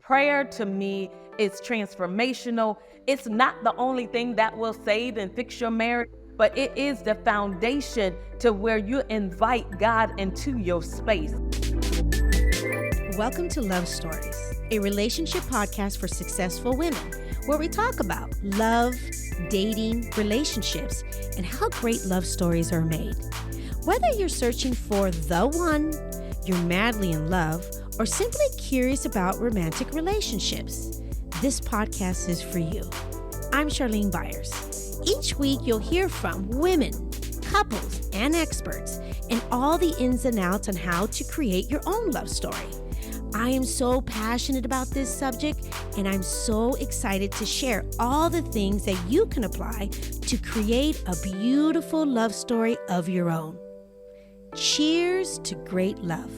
Prayer to me is transformational. It's not the only thing that will save and fix your marriage, but it is the foundation to where you invite God into your space. Welcome to Love Stories, a relationship podcast for successful women, where we talk about love, dating, relationships, and how great love stories are made. Whether you're searching for the one, you're madly in love, or simply curious about romantic relationships, this podcast is for you. I'm Charlene Byars. Each week, you'll hear from women, couples, and experts, and all the ins and outs on how to create your own love story. I am so passionate about this subject, and I'm so excited to share all the things that you can apply to create a beautiful love story of your own. Cheers to great love.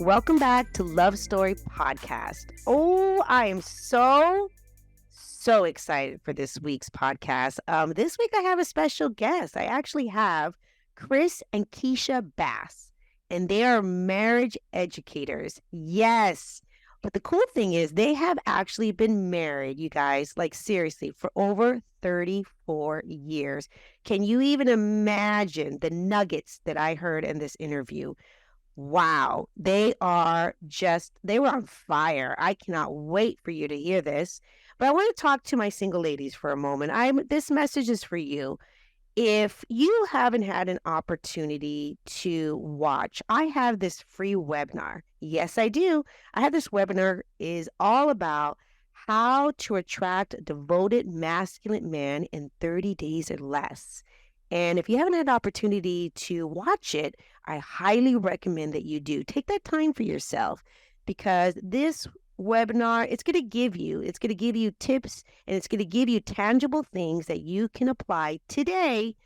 Welcome back to Love Story Podcast. Oh, I am so excited for this week's podcast. This week I have a special guest. I actually have Chris and Keisha Bass, and they are marriage educators. Yes. But the cool thing is they have actually been married, you guys, like seriously, for over 34 years. Can you even imagine the nuggets that I heard in this interview? Wow, they were on fire. I cannot wait for you to hear this. But I want to talk to my single ladies for a moment. This message is for you. If you haven't had an opportunity to watch, I have this free webinar. Yes, I do. I have this webinar is all about how to attract a devoted masculine man in 30 days or less. And if you haven't had the opportunity to watch it, I highly recommend that you do. Take that time for yourself, because this webinar, it's going to give you tips, and it's going to give you tangible things that you can apply today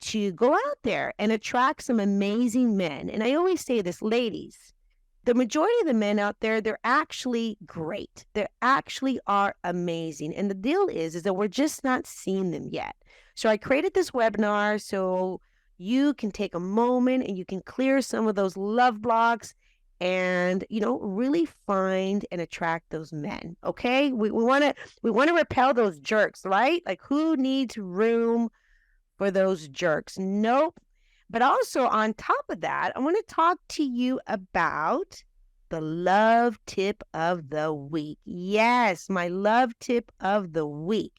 to go out there and attract some amazing men. And I always say this, ladies, the majority of the men out there, they're actually great. They actually are amazing. And the deal is that we're just not seeing them yet. So I created this webinar so you can take a moment and you can clear some of those love blocks and, really find and attract those men. Okay. We want to repel those jerks, right? Like, who needs room for those jerks? Nope. But also on top of that, I want to talk to you about the love tip of the week. Yes, my love tip of the week.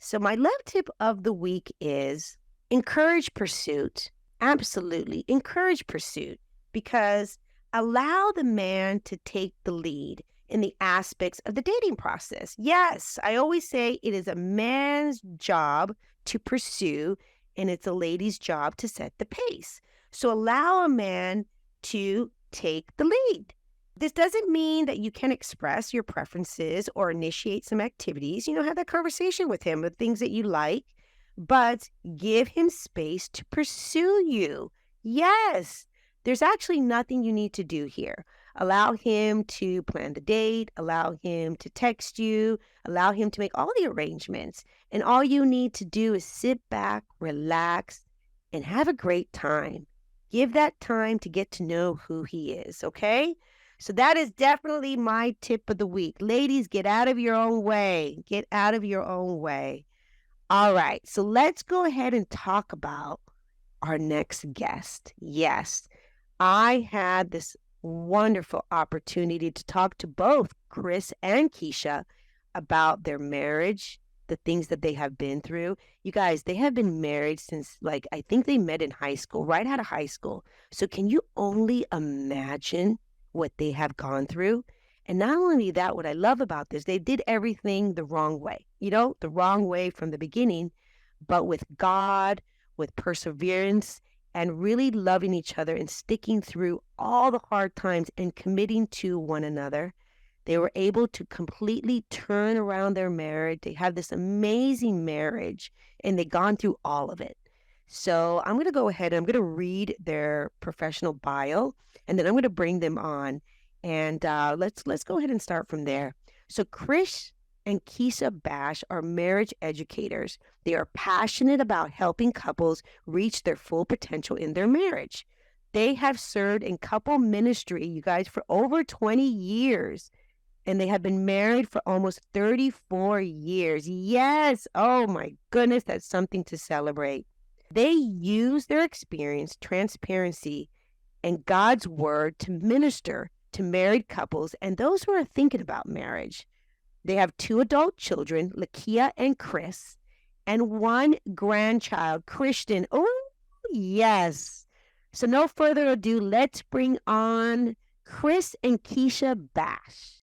So my love tip of the week is encourage pursuit. Absolutely. Encourage pursuit, because allow the man to take the lead in the aspects of the dating process. Yes, I always say it is a man's job to pursue, and it's a lady's job to set the pace. So allow a man to take the lead. This doesn't mean that you can express your preferences or initiate some activities. Have that conversation with him, with things that you like, but give him space to pursue you. Yes, there's actually nothing you need to do here. Allow him to plan the date, allow him to text you, allow him to make all the arrangements. And all you need to do is sit back, relax, and have a great time. Give that time to get to know who he is, okay? So that is definitely my tip of the week. Ladies, get out of your own way. Get out of your own way. All right, so let's go ahead and talk about our next guest. Yes, I had this wonderful opportunity to talk to both Chris and Keisha about their marriage, the things that they have been through. You guys, they have been married since, I think they met in high school, right out of high school. So can you only imagine what they have gone through? And not only that, what I love about this, they did everything the wrong way, the wrong way from the beginning, but with God, with perseverance, and really loving each other and sticking through all the hard times and committing to one another. They were able to completely turn around their marriage. They have this amazing marriage, and they've gone through all of it. So I'm going to go ahead and I'm going to read their professional bio, and then I'm going to bring them on. And let's go ahead and start from there. So Chris and Keisha Bass are marriage educators. They are passionate about helping couples reach their full potential in their marriage. They have served in couple ministry, you guys, for over 20 years. And they have been married for almost 34 years. Yes. Oh my goodness. That's something to celebrate. They use their experience, transparency, and God's word to minister to married couples and those who are thinking about marriage. They have 2 adult children, Lakia and Chris, and 1 grandchild, Christian. Oh, yes. So no further ado, let's bring on Chris and Keisha Bass.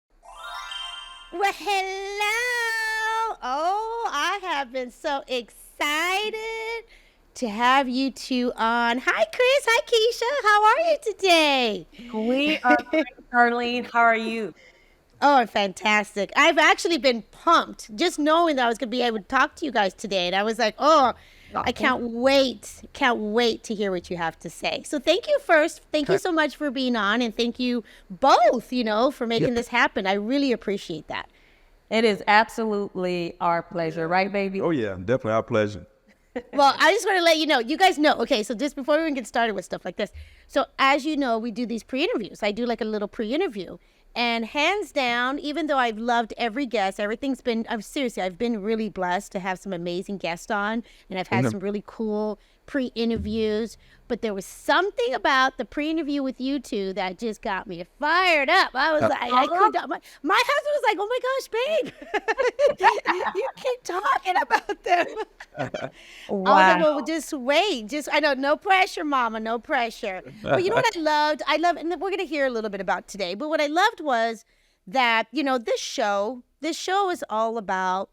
Well, hello. Oh, I have been so excited to have you two on. Hi, Chris. Hi, Keisha. How are you today? We are great, Charlene. How are you? Oh, fantastic. I've actually been pumped just knowing that I was going to be able to talk to you guys today. And I was like, oh, I can't wait to hear what you have to say. So thank you first. Thank you so much for being on. And thank you both, for making this happen. I really appreciate that. It is absolutely our pleasure, right, baby? Oh, yeah, definitely our pleasure. Well, I just want to let you know, you guys know. Okay, so just before we even get started with stuff like this. So as you know, we do these pre-interviews. I do like a little pre-interview. And hands down, even though I've loved every guest, I've been really blessed to have some amazing guests on. And I've had some really cool pre-interviews. But there was something about the pre-interview with you two that just got me fired up. I was like, I could not. My husband was like, oh my gosh, babe, you keep talking about them. Wow. I was like, well, just wait. I know, no pressure, mama, no pressure. But you know what I loved, and we're going to hear a little bit about today, but what I loved was that, this show is all about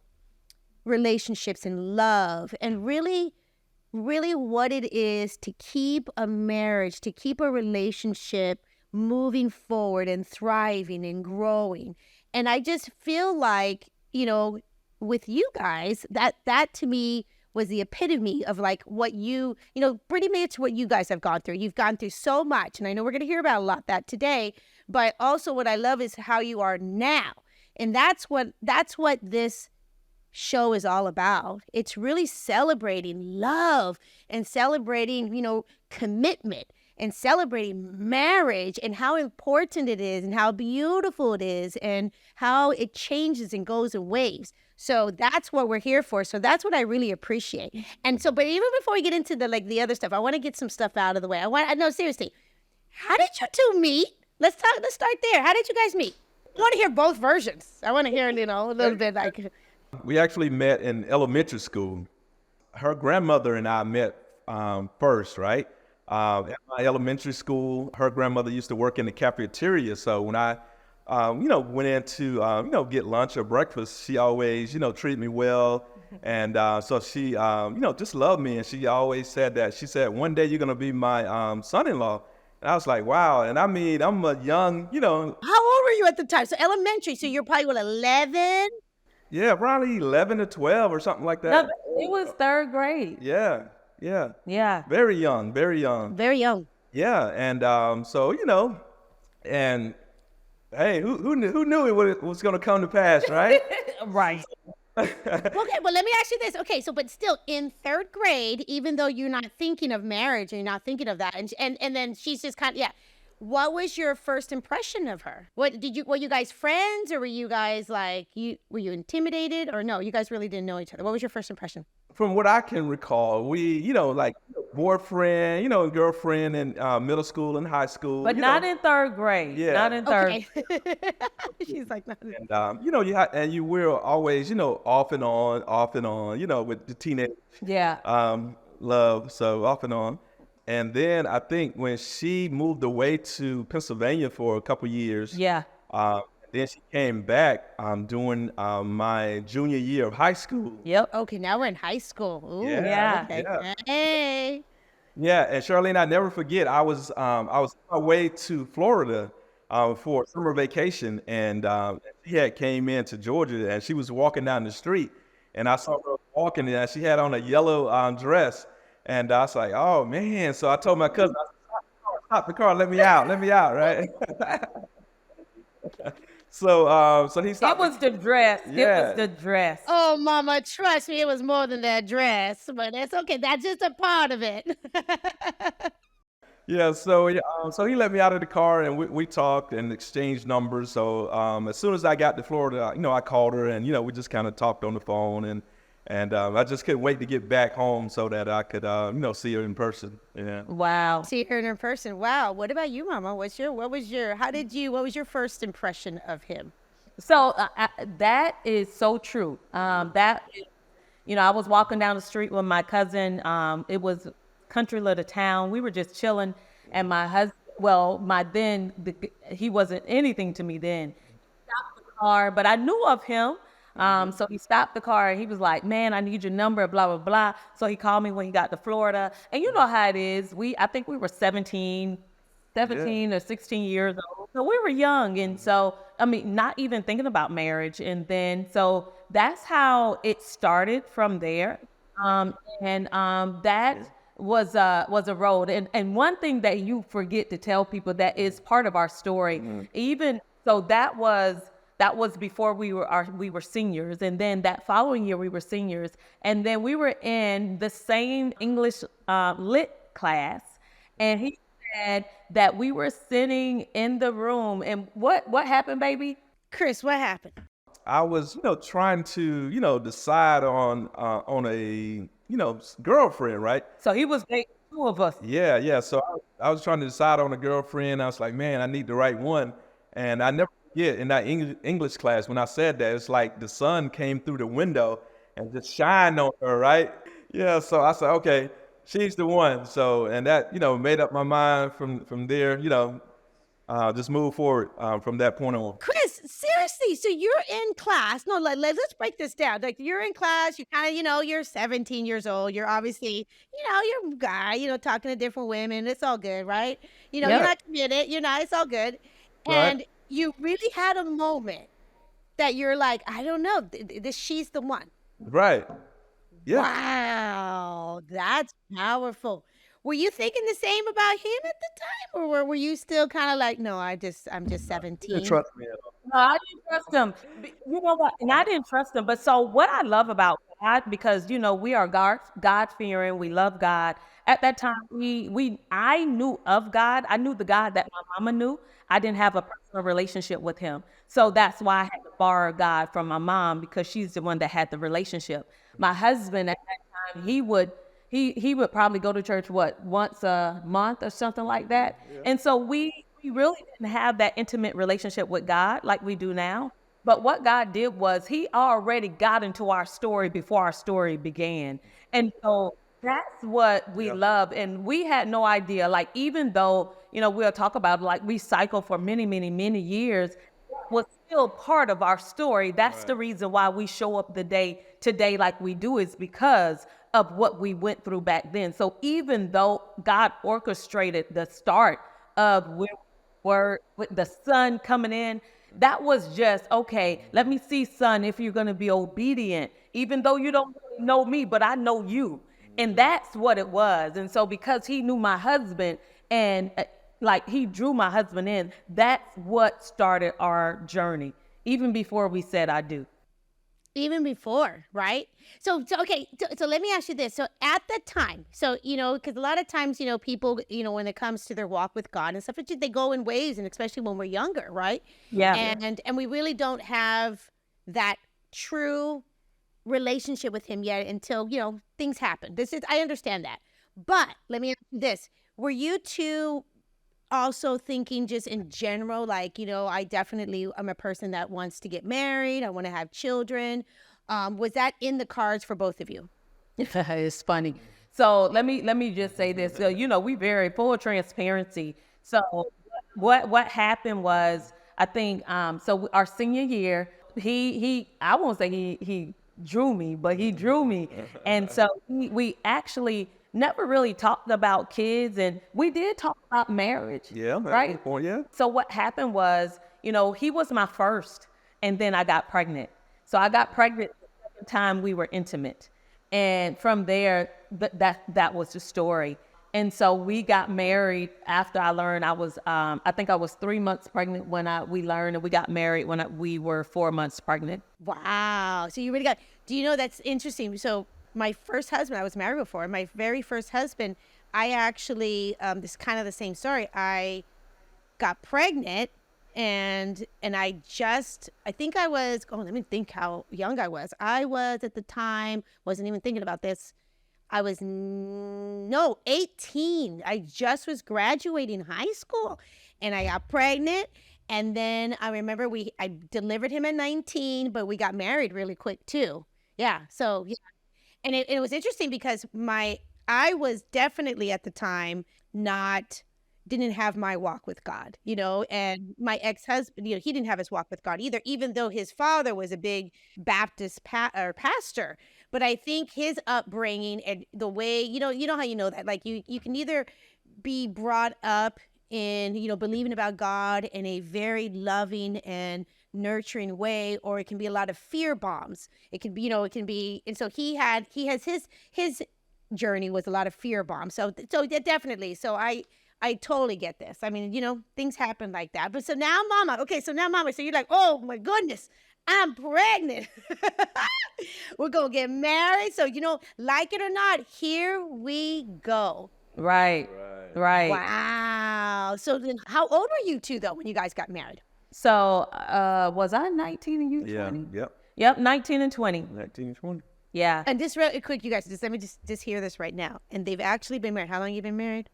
relationships and love and really what it is to keep a marriage, to keep a relationship moving forward and thriving and growing. And I just feel like, with you guys, that to me was the epitome of like what pretty much what you guys have gone through. You've gone through so much, and I know we're going to hear about a lot that today, but also what I love is how you are now. And that's what this show is all about. It's really celebrating love and celebrating, commitment and celebrating marriage and how important it is and how beautiful it is and how it changes and goes in waves. So that's what we're here for. So that's what I really appreciate. And so, but even before we get into the other stuff, I want to get some stuff out of the way. No, seriously, how did you two meet? Let's start there. How did you guys meet? I want to hear both versions. I want to hear, a little bit like. We actually met in elementary school. Her grandmother and I met first, right? At my elementary school, her grandmother used to work in the cafeteria. So when I, went in to, get lunch or breakfast, she always, treated me well. And so she, just loved me. And she always said that. She said, one day you're going to be my son-in-law. And I was like, wow. And I mean, I'm a young, How old were you at the time? So elementary. So you're probably, 11? Yeah, probably 11 to 12 or something like that. No, it was 3rd grade. Yeah. Yeah. Very young. Very young. Yeah, and so and hey, who knew it was going to come to pass, right? Right. Okay, well, let me ask you this. Okay, so but still in 3rd grade, even though you're not thinking of marriage and you're not thinking of that, and then she's just kind of What was your first impression of her? Were you guys friends, or were you guys were you intimidated, or no? You guys really didn't know each other. What was your first impression? From what I can recall, we, boyfriend, and girlfriend in middle school and high school. But not in 3rd grade. Yeah. Not in 3rd. Okay. She's like, not in And, you were always, off and on, with the teenage love, so off and on. And then I think when she moved away to Pennsylvania for a couple years, then she came back during my junior year of high school. Yep. Okay, now we're in high school. Ooh, Yeah. Okay. Yeah. Hey. Yeah, and Charlene, I never forget. I was on my way to Florida for summer vacation, and she had came into Georgia, and she was walking down the street, and I saw her walking, and she had on a yellow dress, and I was like, oh man! So I told my cousin, I said, stop the car, let me out, right? So he It stopped. was the dress. It Yeah. was the dress. Oh, mama, trust me, it was more than that dress, but it's okay. That's just a part of it. Yeah, so he let me out of the car and we talked and exchanged numbers. So as soon as I got to Florida, I called her and we just kind of talked on the phone and I just couldn't wait to get back home so that I could see her in person. Yeah. Wow. See her in person. Wow. What about you, mama? What was your first impression of him? So that is so true. That is, I was walking down the street with my cousin. It was country little town. We were just chilling, and my husband, he wasn't anything to me then. He stopped the car, but I knew of him. So he stopped the car and he was like, "Man, I need your number, blah, blah, blah." So he called me when he got to Florida. And you know how it is. I think we were 17 or 16 years old. So we were young. And so, not even thinking about marriage. And then, so that's how it started from there. That was a road. And one thing that you forget to tell people that is part of our story, even so that was before we were seniors. And then that following year we were seniors. And then we were in the same English lit class. And he said that we were sitting in the room. And what happened, baby? Chris, what happened? I was, trying to, decide on a, girlfriend, right? So he was dating two of us. Yeah. So I was trying to decide on a girlfriend. I was like, man, I need the right one. And I never forget in that English class when I said that, it's like the sun came through the window and just shined on her, right? Yeah. So I said, okay, she's the one. So, and that, made up my mind from there, just move forward from that point on. Chris, seriously, so you're in class. No, let's break this down. Like you're in class, you kind of, you're 17 years old. You're obviously, you're a guy, talking to different women. It's all good, right? You're not committed. It's all good. And Right. you really had a moment that you're like, I don't know, she's the one. Right. Yeah. Wow, that's powerful. Were you thinking the same about him at the time, or were you still kind of like, no, I'm just You 17? trust me at all. No, I didn't trust him. You know what? And I didn't trust him. But so what I love about God, because we are God fearing, we love God. At that time, I knew of God. I knew the God that my mama knew. I didn't have a personal relationship with him. So that's why I had to borrow God from my mom, because she's the one that had the relationship. My husband at that time, he would probably go to church once a month or something like that. And so we really didn't have that intimate relationship with God like we do now. But what God did was he already got into our story before our story began. And so that's what we love. And we had no idea, like, even though, we'll talk about, like, we cycled for many, many, many years, was still part of our story. That's the reason why we show up today like we do, is because of what we went through back then. So even though God orchestrated the start of where we were with the sun coming in, that was just, okay, let me see, son, if you're going to be obedient, even though you don't really know me, but I know you. And that's what it was. And so because he knew my husband and like he drew my husband in, that's what started our journey, even before we said I do. Even before, right? So okay, so let me ask you this. So at the time, so, because a lot of times, people, when it comes to their walk with God and stuff, they go in waves, and especially when we're younger, right? Yeah. And we really don't have that true relationship with him yet until, things happen. I understand that. But let me ask you this. Were you two also thinking just in general, like, I definitely am a person that wants to get married. I want to have children. Was that in the cards for both of you? It's funny. So let me just say this. So, we very full transparency. So what happened was, I think, so our senior year, I won't say he drew me, but he drew me. And so we actually never really talked about kids, and we did talk about marriage. Yeah. Right. Yeah. So what happened was, he was my first, and then I got pregnant. So I got pregnant the second time we were intimate. And from there, that was the story. And so we got married after I learned I was, I think I was 3 months pregnant when we learned, and we got married when we were 4 months pregnant. Wow. So you really got, do you know that's interesting? So my first husband, I was married before, my very first husband, I actually, this is kind of the same story. I got pregnant and I think I was, let me think how young I was. I was at the time, wasn't even thinking about this. I was 18. I just was graduating high school and I got pregnant. And then I remember I delivered him at 19, but we got married really quick too. Yeah. So, yeah. And it was interesting because I was definitely at the time didn't have my walk with God, and my ex-husband, he didn't have his walk with God either, even though his father was a big Baptist pastor. But I think his upbringing and the way, you know how you know that, like you can either be brought up in, believing about God in a very loving and nurturing way, or it can be a lot of fear bombs. It can be, and so he has his journey was a lot of fear bombs. So definitely. So I totally get this. I mean, things happen like that. But so now mama, so you're like, oh my goodness, I'm pregnant. We're going to get married. So, like it or not, here we go. Right. Wow. So then how old were you two though when you guys got married? So was I 19 and you 20? Yeah. Yep, 19 and 20. 19 and 20. Yeah. And just real quick, you guys, let me just hear this right now. And they've actually been married. How long have you been married?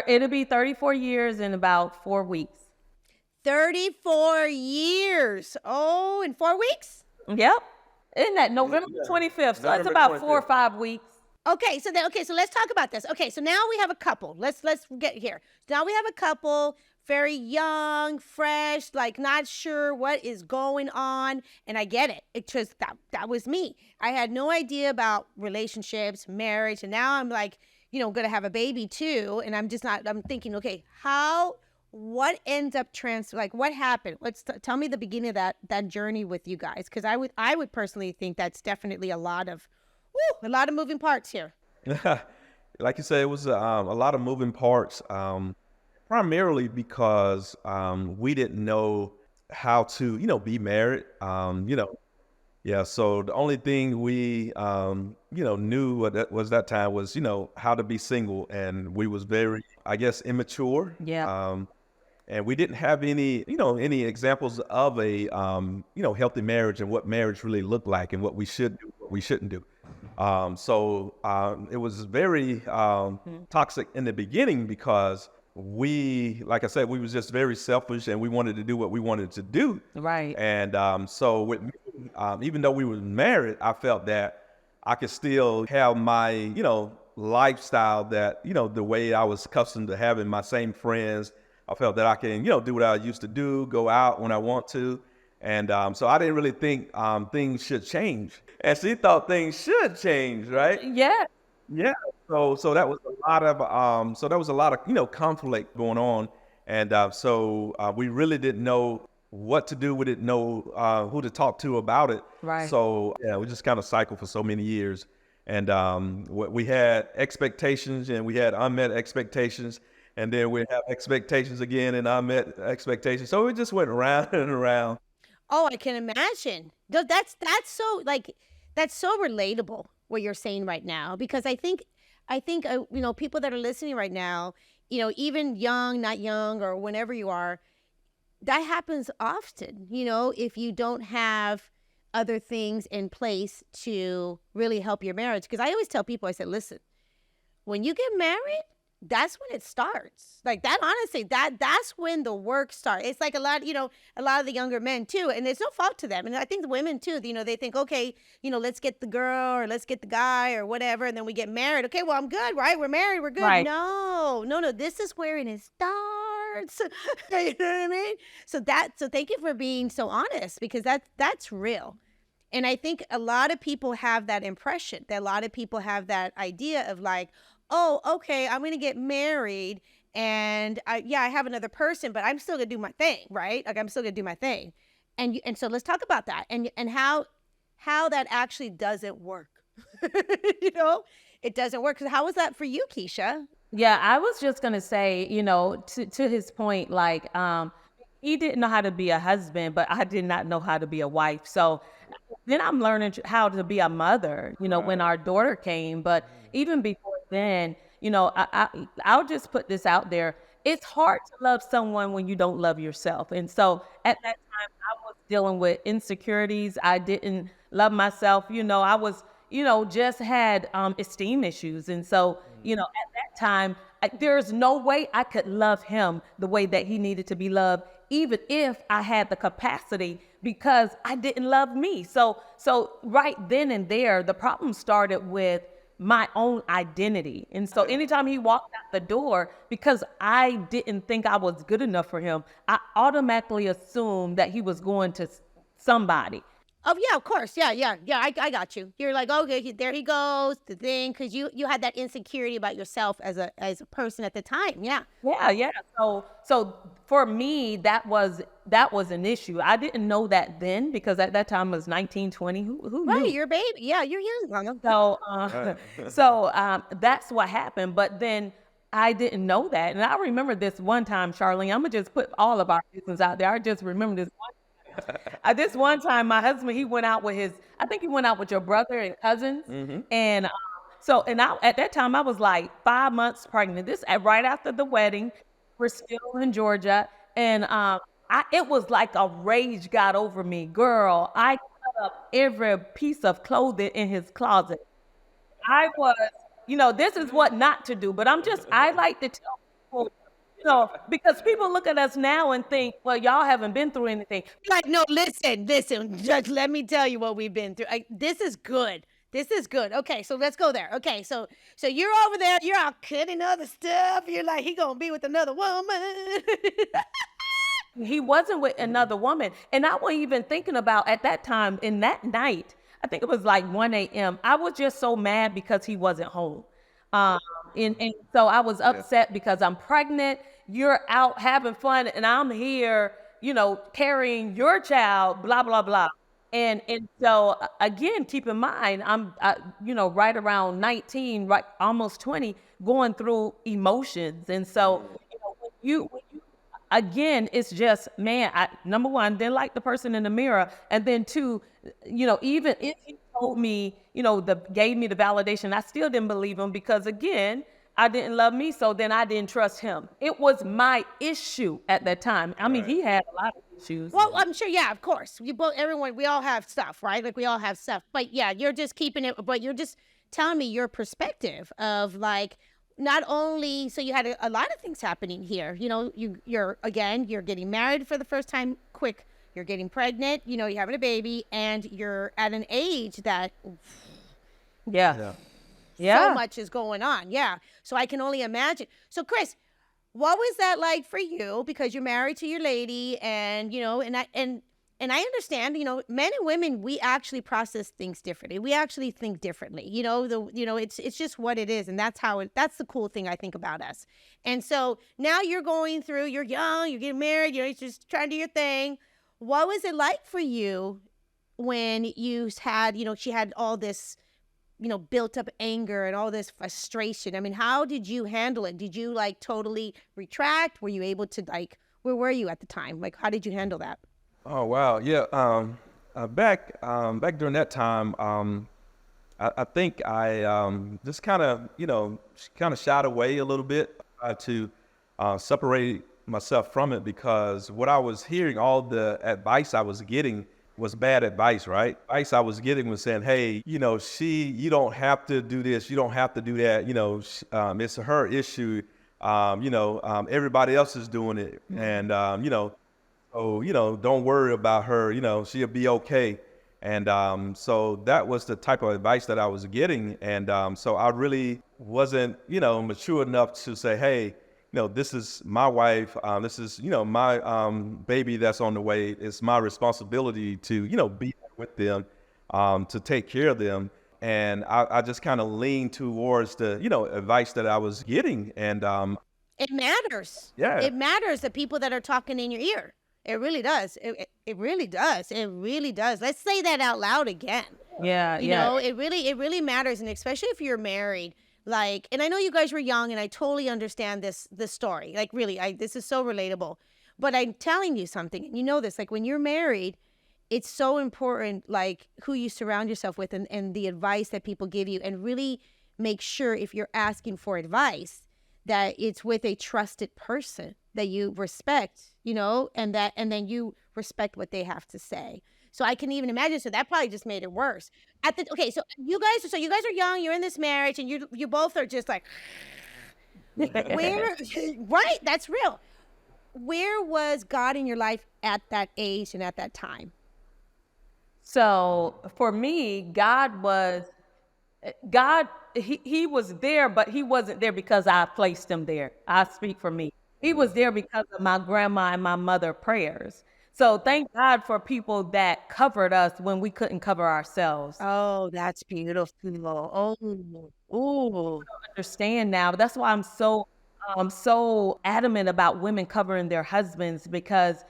It'll be 34 years in about 4 weeks. 34 years. Oh, in 4 weeks? Yep. Isn't that November 25th? So it's about 4 or 5 weeks. Okay, so let's talk about this. Okay, so now we have a couple. Let's get here. Now we have a couple, very young, fresh, like not sure what is going on, and I get it. It just that was me. I had no idea about relationships, marriage, and now I'm like, gonna have a baby too, and I'm thinking, okay, what ends up what happened? Tell me the beginning of that journey with you guys, because I would personally think that's definitely a lot of moving parts here. Like you said, it was a lot of moving parts, primarily because we didn't know how to, be married. Yeah. So the only thing we, knew was that time was, how to be single, and we was very, I guess, immature. Yeah. And we didn't have any examples of a, healthy marriage and what marriage really looked like and what we should do, what we shouldn't do. So it was very toxic in the beginning because like I said, we was just very selfish and we wanted to do what we wanted to do. Right. And so with me, even though we were married, I felt that I could still have my, lifestyle that, the way I was accustomed to having my same friends. I felt that I can, do what I used to do, go out when I want to. And so I didn't really think things should change. And she thought things should change, right? Yeah. Yeah. So that was a lot of, conflict going on. And so we really didn't know what to do. We didn't know who to talk to about it. Right. So yeah, we just kind of cycled for so many years. And we had expectations and we had unmet expectations. And then we'd have expectations again and unmet expectations. So we just went around and around. Oh, I can imagine. That's so that's so relatable what you're saying right now, because I think people that are listening right now, even young, not young, or whenever you are, that happens often. If you don't have other things in place to really help your marriage. Because I always tell people, I said, listen, when you get married, that's when it starts. Like that, honestly, that's when the work starts. It's like a lot of the younger men too, and there's no fault to them. And I think the women too, they think, okay, let's get the girl or let's get the guy or whatever. And then we get married. Okay, well, I'm good, right? We're married. We're good. Right. No. This is where it starts. You know what I mean? So thank you for being so honest, because that's real. And I think a lot of people have that impression, that a lot of people have that idea of like, oh, okay, I'm going to get married and I have another person, but I'm still going to do my thing, right? Like I'm still going to do my thing. And so let's talk about that and how that actually doesn't work. It doesn't work. So how was that for you, Keisha? Yeah, I was just gonna say, to his point, like, he didn't know how to be a husband, but I did not know how to be a wife. So then I'm learning how to be a mother, when our daughter came. But even before then, I'll just put this out there. It's hard to love someone when you don't love yourself. And so at that time, I was dealing with insecurities. I didn't love myself. I was, just had esteem issues. And so, at that time, there's no way I could love him the way that he needed to be loved, even if I had the capacity, because I didn't love me. So right then and there, the problem started with my own identity. And so anytime he walked out the door, because I didn't think I was good enough for him, I automatically assumed that he was going to somebody. Oh yeah, of course. Yeah. I got you. You're like, okay, there he goes, the thing, because you had that insecurity about yourself as a person at the time. Yeah. Yeah. So for me, that was an issue. I didn't know that then, because at that time I was 19, 20. Who Right, knew? you're a baby. Yeah, you're young, mama. So that's what happened. But then I didn't know that, and I remember this one time, Charlene. I'm gonna just put all of our business out there. I just remember this one. This one time, my husband, he went out with I think he went out with your brother and cousins. And at that time, I was like 5 months pregnant. This right after the wedding. We're still in Georgia. And it was like a rage got over me. Girl, I cut up every piece of clothing in his closet. I was, this is what not to do. But I like to tell people, because people look at us now and think, well, y'all haven't been through anything. Like, no, listen, Judge, let me tell you what we've been through. This is good. This is good. Okay, so let's go there. Okay, so you're over there, you're out cutting other stuff. You're like, he gonna be with another woman. He wasn't with another woman. And I wasn't even thinking about, at that time, in that night, I think it was like 1 a.m., I was just so mad because he wasn't home. And so I was upset because I'm pregnant, you're out having fun, and I'm here, carrying your child, blah, blah, blah. And so again, keep in mind, I'm, right around 19, right, almost 20, going through emotions. And so, when you again, it's just, man, number one, didn't like the person in the mirror. And then two, even if he told me, gave me the validation, I still didn't believe him, because again, I didn't love me. So then I didn't trust him. It was my issue at that time. I mean, he had a lot of issues. Well, I'm sure, yeah, of course. We all have stuff, right? Like, we all have stuff. But yeah, you're just keeping it, but you're just telling me your perspective of, like, not only, so you had a lot of things happening here. You're getting married for the first time quick. You're getting pregnant, you're having a baby, and you're at an age that, so much is going on. Yeah. So I can only imagine. So Chris, what was that like for you? Because you're married to your lady, and, and I understand, men and women, we actually process things differently. We actually think differently. It's just what it is. And that's the cool thing I think about us. And so now you're going through, you're young, you're getting married, you're just trying to do your thing. What was it like for you when you had, she had all this, built up anger and all this frustration? I mean, how did you handle it? Did you totally retract? Were you able to where were you at the time? Like, how did you handle that? Oh, wow. Yeah. Back during that time, I think I just kind of shied away a little bit, to separate myself from it, because what I was hearing, all the advice I was getting was bad advice, right? Advice I was getting was saying, hey, you don't have to do this, you don't have to do that, it's her issue, everybody else is doing it, and so, don't worry about her, she'll be okay. And so that was the type of advice that I was getting. And so I really wasn't, mature enough to say, hey, this is my wife. This is, my baby that's on the way. It's my responsibility to, be with them, to take care of them. And I just kind of leaned towards the, advice that I was getting. And it matters. Yeah. It matters, the people that are talking in your ear. It really does. It really does. It really does. Let's say that out loud again. Yeah. It really matters. And especially if you're married, Like, and I know you guys were young, and I totally understand this story. Like, really, this is so relatable. But I'm telling you something, and you know this. Like, when you're married, it's so important, like, who you surround yourself with, and the advice that people give you, and really make sure if you're asking for advice that it's with a trusted person that you respect, and then you respect what they have to say. So I can even imagine. So that probably just made it worse. So you guys are young. You're in this marriage, and you both are just like, where? Right? That's real. Where was God in your life at that age and at that time? So for me, he was there, but he wasn't there because I placed him there. I speak for me. He was there because of my grandma and my mother prayers. So thank God for people that covered us when we couldn't cover ourselves. Oh, that's beautiful. Oh. Understand now. That's why I'm so adamant about women covering their husbands, because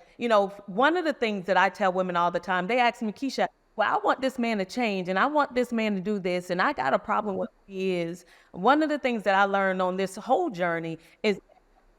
one of the things that I tell women all the time, they ask me, Keisha, well, I want this man to change, and I want this man to do this, and I got a problem with who he is. One of the things that I learned on this whole journey is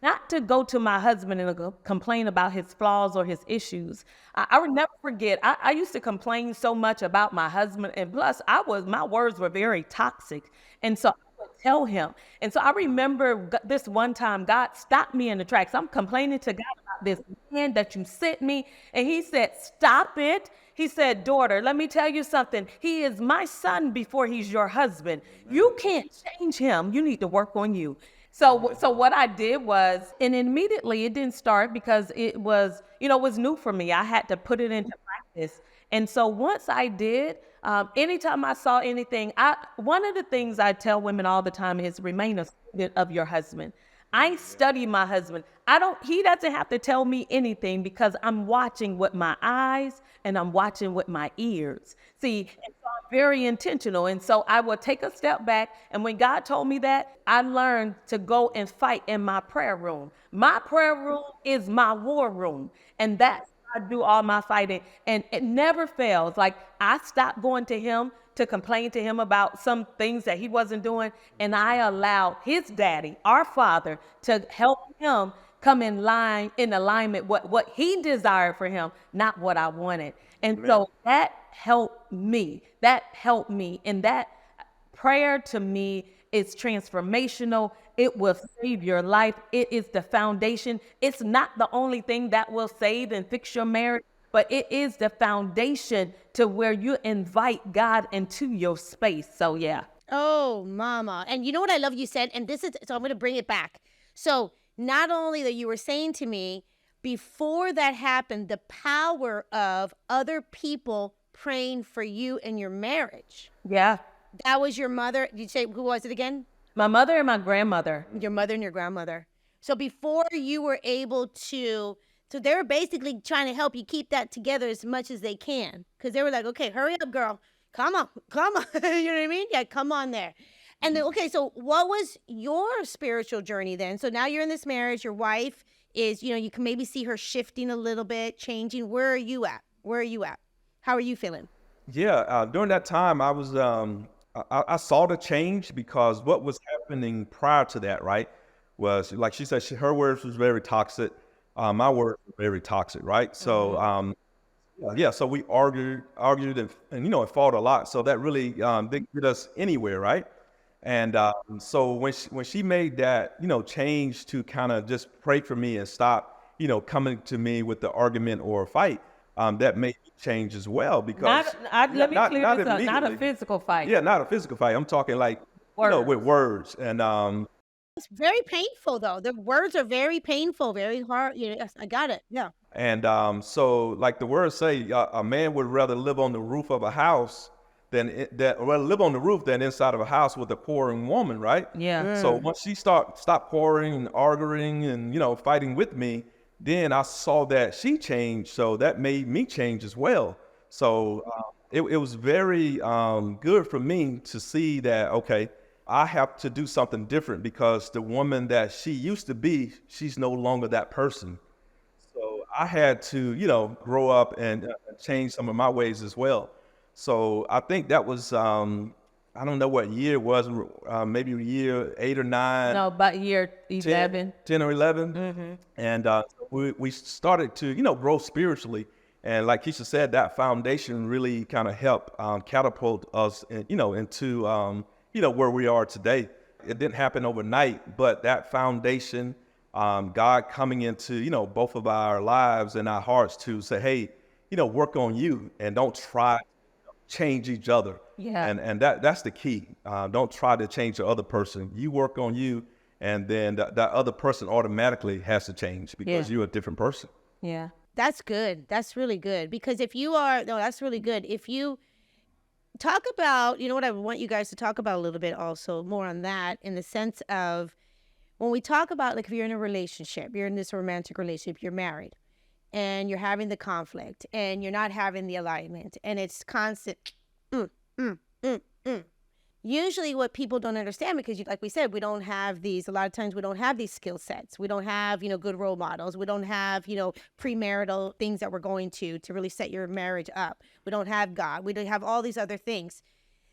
not to go to my husband and complain about his flaws or his issues. I would never forget, I used to complain so much about my husband, and plus my words were very toxic. And so I would tell him. And so I remember this one time, God stopped me in the tracks. I'm complaining to God about this man that you sent me. And he said, stop it. He said, daughter, let me tell you something. He is my son before he's your husband. You can't change him. You need to work on you. So what I did was, and immediately it didn't start because it was new for me. I had to put it into practice. And so once I did, anytime I saw anything, one of the things I tell women all the time is remain a student of your husband. I study my husband. He doesn't have to tell me anything because I'm watching with my eyes and I'm watching with my ears. See, and so I'm very intentional. And so I will take a step back. And when God told me that, I learned to go and fight in my prayer room. My prayer room is my war room. And that's where I do all my fighting. And it never fails. Like, I stopped going to him to complain to him about some things that he wasn't doing. And I allowed his daddy, our father, to help him come in alignment what he desired for him, not what I wanted. And Amen. So that helped me. And that prayer to me is transformational. It will save your life. It is the foundation. It's not the only thing that will save and fix your marriage, but it is the foundation to where you invite God into your space. So yeah. Oh, mama. And you know what I love you said? And so I'm going to bring it back. So not only that you were saying to me, before that happened, the power of other people praying for you in your marriage. Yeah. That was your mother. Did you say, who was it again? My mother and my grandmother. Your mother and your grandmother. So before you were able to, so they were basically trying to help you keep that together as much as they can. Because they were like, okay, hurry up, girl. Come on. You know what I mean? Yeah, come on there. And then, okay, so what was your spiritual journey then? So now you're in this marriage. Your wife is, you can maybe see her shifting a little bit, changing. Where are you at? How are you feeling? Yeah, during that time, I was, I saw the change because what was happening prior to that, right, was like she said, her words was very toxic. My words were very toxic, right? So, so we argued and it fought a lot. So that really didn't get us anywhere, right? And so when she made that, change to kind of just pray for me and stop, coming to me with the argument or a fight, that made me change as well. Because let me clear this up, not a physical fight. Yeah, not a physical fight. I'm talking like, with words. And it's very painful though. The words are very painful, very hard. Yes, I got it. Yeah. And so like the words say, a man would rather live on the roof of a house live on the roof than inside of a house with a pouring woman, right? Yeah. So once she stopped pouring and arguing and fighting with me, then I saw that she changed, so that made me change as well. So it was very good for me to see that, okay, I have to do something different because the woman that she used to be, she's no longer that person. So I had to, grow up and change some of my ways as well. So I think that was I don't know what year it was, maybe year 8 or 9. No, about year 11. 10 or 11. And we started to, grow spiritually. And like Keisha said, that foundation really kind of helped catapult us, into, where we are today. It didn't happen overnight, but that foundation, God coming into, both of our lives and our hearts to say, hey, work on you and don't try to change each other. Yeah. And that's the key. Don't try to change the other person. You work on you, and then that other person automatically has to change because you're a different person. Yeah. That's good. That's really good. Because that's really good. If you talk about, what I want you guys to talk about a little bit also more on that, in the sense of when we talk about, like, if you're in a relationship, you're in this romantic relationship, you're married, and you're having the conflict, and you're not having the alignment, and it's constant, Usually what people don't understand, because like we said, we don't have these, a lot of times we don't have these skill sets. We don't have, good role models. We don't have, premarital things that we're going to really set your marriage up. We don't have God. We don't have all these other things.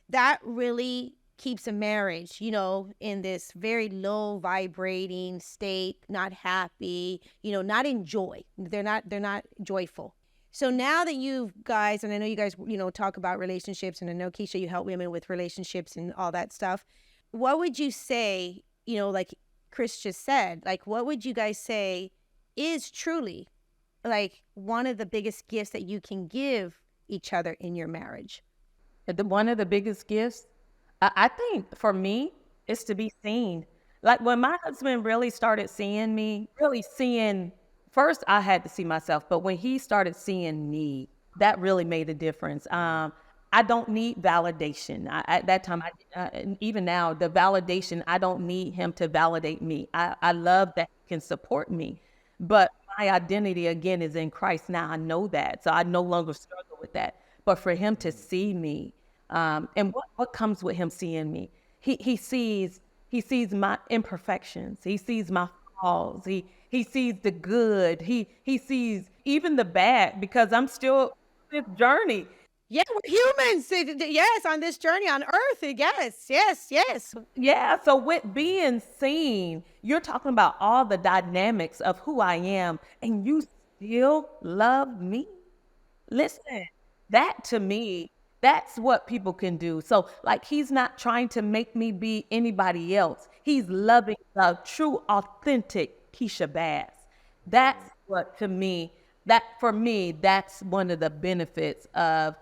That really keeps a marriage, in this very low vibrating state, not happy, not in joy. They're not joyful. So now that you guys, and I know you guys, talk about relationships, and I know, Keisha, you help women with relationships and all that stuff. What would you say, like Chris just said, like, what would you guys say is truly, like, one of the biggest gifts that you can give each other in your marriage? One of the biggest gifts, I think for me, is to be seen. Like, when my husband really started seeing me, first I had to see myself, but when he started seeing me, that really made a difference. I don't need validation. At that time, even now, the validation, I don't need him to validate me. I love that he can support me, but my identity, again, is in Christ. Now I know that, so I no longer struggle with that. But for him to see me, and what comes with him seeing me, he sees my imperfections. He sees my flaws. He sees the good. He sees even the bad, because I'm still on this journey. Yeah, we're humans. Yes, on this journey on earth. Yes. Yeah, so with being seen, you're talking about all the dynamics of who I am, and you still love me. Listen, that to me, that's what people can do. So, like, he's not trying to make me be anybody else. He's loving the true, authentic Keisha Bass. That's what, for me, that's one of the benefits of,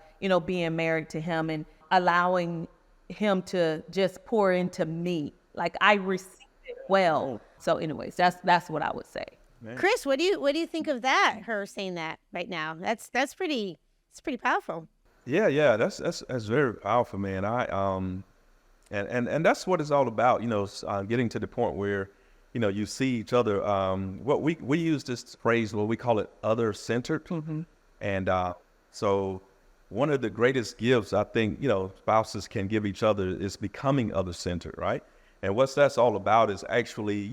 being married to him and allowing him to just pour into me. Like, I receive it well. So anyways, that's what I would say. Man. Chris, what do you think of that? Her saying that right now. That's pretty powerful. Yeah, that's very powerful, man. And that's what it's all about, getting to the point where, you see each other. What we use this phrase, we call it other-centered. Mm-hmm. And so one of the greatest gifts I think, spouses can give each other is becoming other-centered, right? And what that's all about is actually,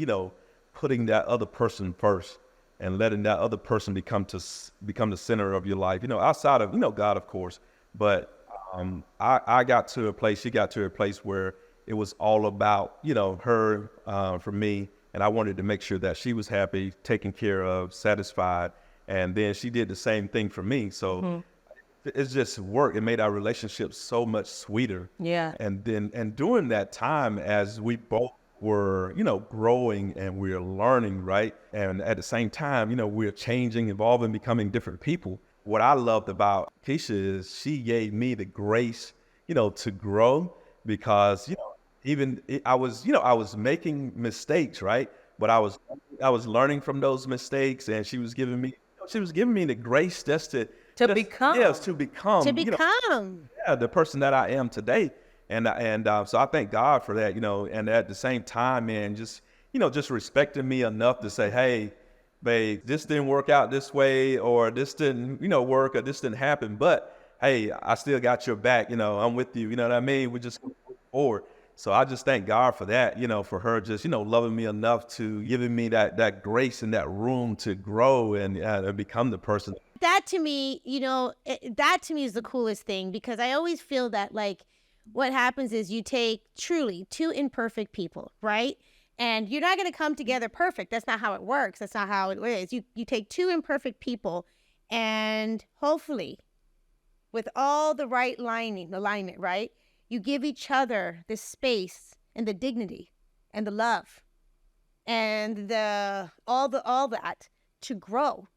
putting that other person first and letting that other person become the center of your life, outside of, God, of course. But I got to a place, she got to a place where it was all about, her for me. And I wanted to make sure that she was happy, taken care of, satisfied. And then she did the same thing for me. So it's just worked. It made our relationship so much sweeter. Yeah. And during that time, as we both were, growing and we were learning, right? And at the same time, we're changing, evolving, becoming different people. What I loved about Keisha is she gave me the grace, to grow, because, I was making mistakes, right? But I was learning from those mistakes, and she was giving me the grace just to become. Yes, to become. The person that I am today. And so I thank God for that, and at the same time, man, just respecting me enough to say, hey, babe, this didn't work out this way, or this didn't, work, or this didn't happen. But hey, I still got your back. I'm with you. You know what I mean? We just move forward. So I just thank God for that, for her just, loving me enough to giving me that grace and that room to grow and become the person. That to me, that to me is the coolest thing, because I always feel that, like, what happens is you take truly two imperfect people, right? And you're not going to come together perfect. That's not how it works. That's not how it is. You take two imperfect people, and hopefully with all the right alignment, right? You give each other the space and the dignity and the love and all that to grow,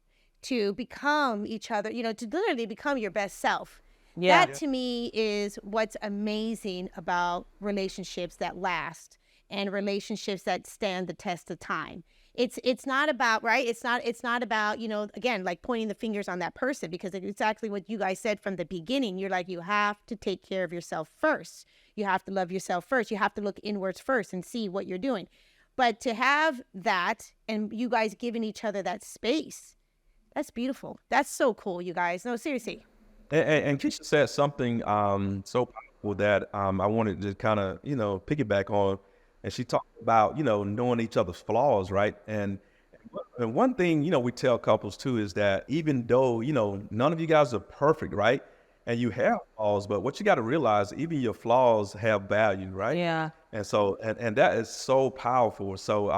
to become each other, to literally become your best self. Yeah. That to me is what's amazing about relationships that last and relationships that stand the test of time. It's not about, right? It's not about, again, like pointing the fingers on that person, because it's exactly what you guys said from the beginning. You're like, you have to take care of yourself first. You have to love yourself first. You have to look inwards first and see what you're doing. But to have that and you guys giving each other that space, that's beautiful. That's so cool, you guys. No, seriously. And Keisha said something so powerful that I wanted to kind of, piggyback on. And she talked about, knowing each other's flaws, right? And one thing, we tell couples too is that even though, none of you guys are perfect, right? And you have flaws, but what you got to realize, even your flaws have value, right? Yeah. And so, and that is so powerful. So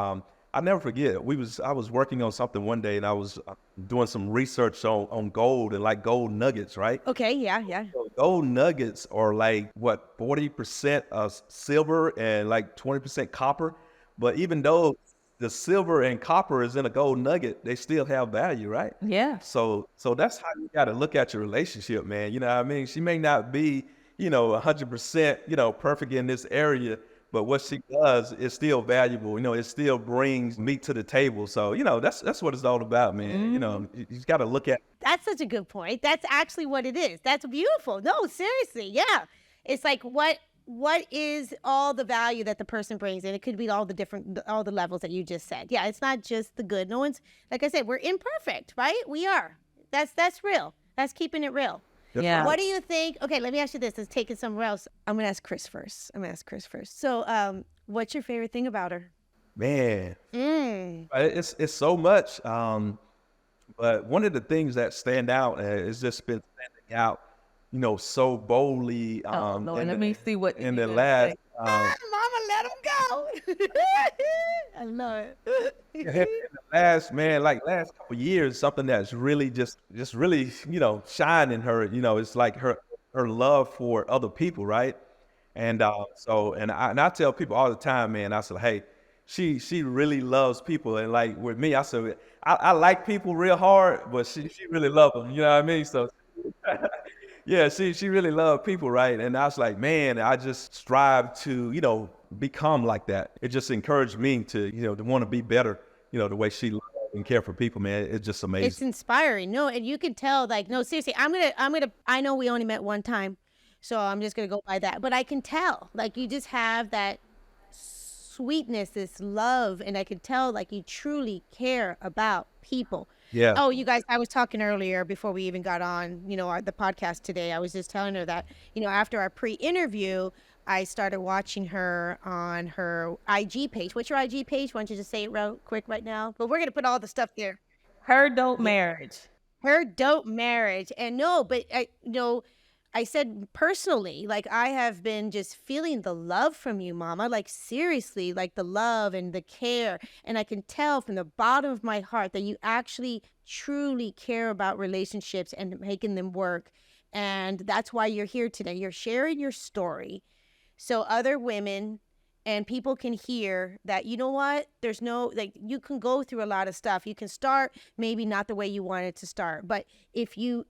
I never forget, I was working on something one day, and I was doing some research on gold and like gold nuggets, right? Okay, yeah. So gold nuggets are like, 40% of silver and like 20% copper. But even though the silver and copper is in a gold nugget, they still have value, right? Yeah. So that's how you got to look at your relationship, man. You know what I mean? She may not be, 100%, perfect in this area, but what she does is still valuable. It still brings meat to the table. So, that's what it's all about, man. You just got to look at. That's such a good point. That's actually what it is. That's beautiful. No, seriously. Yeah. It's like, what is all the value that the person brings? And it could be all the levels that you just said. Yeah. It's not just the good. No one's, like I said, we're imperfect, right? We are. That's real. That's keeping it real. Yeah. What do you think? Okay, let me ask you this. Let's take it somewhere else. I'm going to ask Chris first. So, what's your favorite thing about her? Man, it's so much. But one of the things that stand out is just been standing out, so boldly. Lord, let me see what in you the gonna last. say. Mama, let him go. I love it. In the last couple of years, something that's really just really, shine in her, it's like her love for other people, right? And I tell people all the time, man, I said, hey, she really loves people. And like with me, I said, I like people real hard, but she really loves them, you know what I mean? So yeah, she really loved people, right? And I was like, man, I just strive to, become like that. It just encouraged me to, to want to be better, the way she loved and care for people, man. It's just amazing. It's inspiring. No, and you can tell, like, no, seriously, I know we only met one time, so I'm just going to go by that. But I can tell, like, you just have that sweetness, this love, and I can tell, like, you truly care about people. Yeah. Oh, you guys, I was talking earlier before we even got on, the podcast today. I was just telling her that, after our pre-interview, I started watching her on her IG page. What's your IG page? Why don't you just say it real quick right now? But we're going to put all the stuff there. Her dope marriage. Her dope marriage. And no, but I said personally, like, I have been just feeling the love from you, Mama. Like, seriously, like the love and the care. And I can tell from the bottom of my heart that you actually truly care about relationships and making them work. And that's why you're here today. You're sharing your story so other women and people can hear that, you know what, there's no, like, you can go through a lot of stuff. You can start maybe not the way you wanted to start, but if you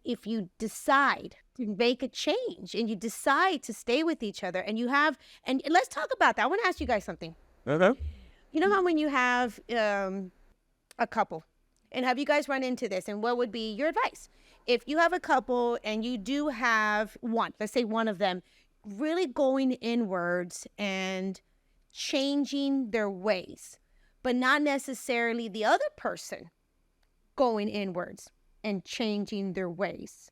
decide to make a change and you decide to stay with each other and let's talk about that. I want to ask you guys something. Okay. You know how when you have a couple, and have you guys run into this, and what would be your advice? If you have a couple and you do have let's say one of them really going inwards and changing their ways, but not necessarily the other person going inwards and changing their ways,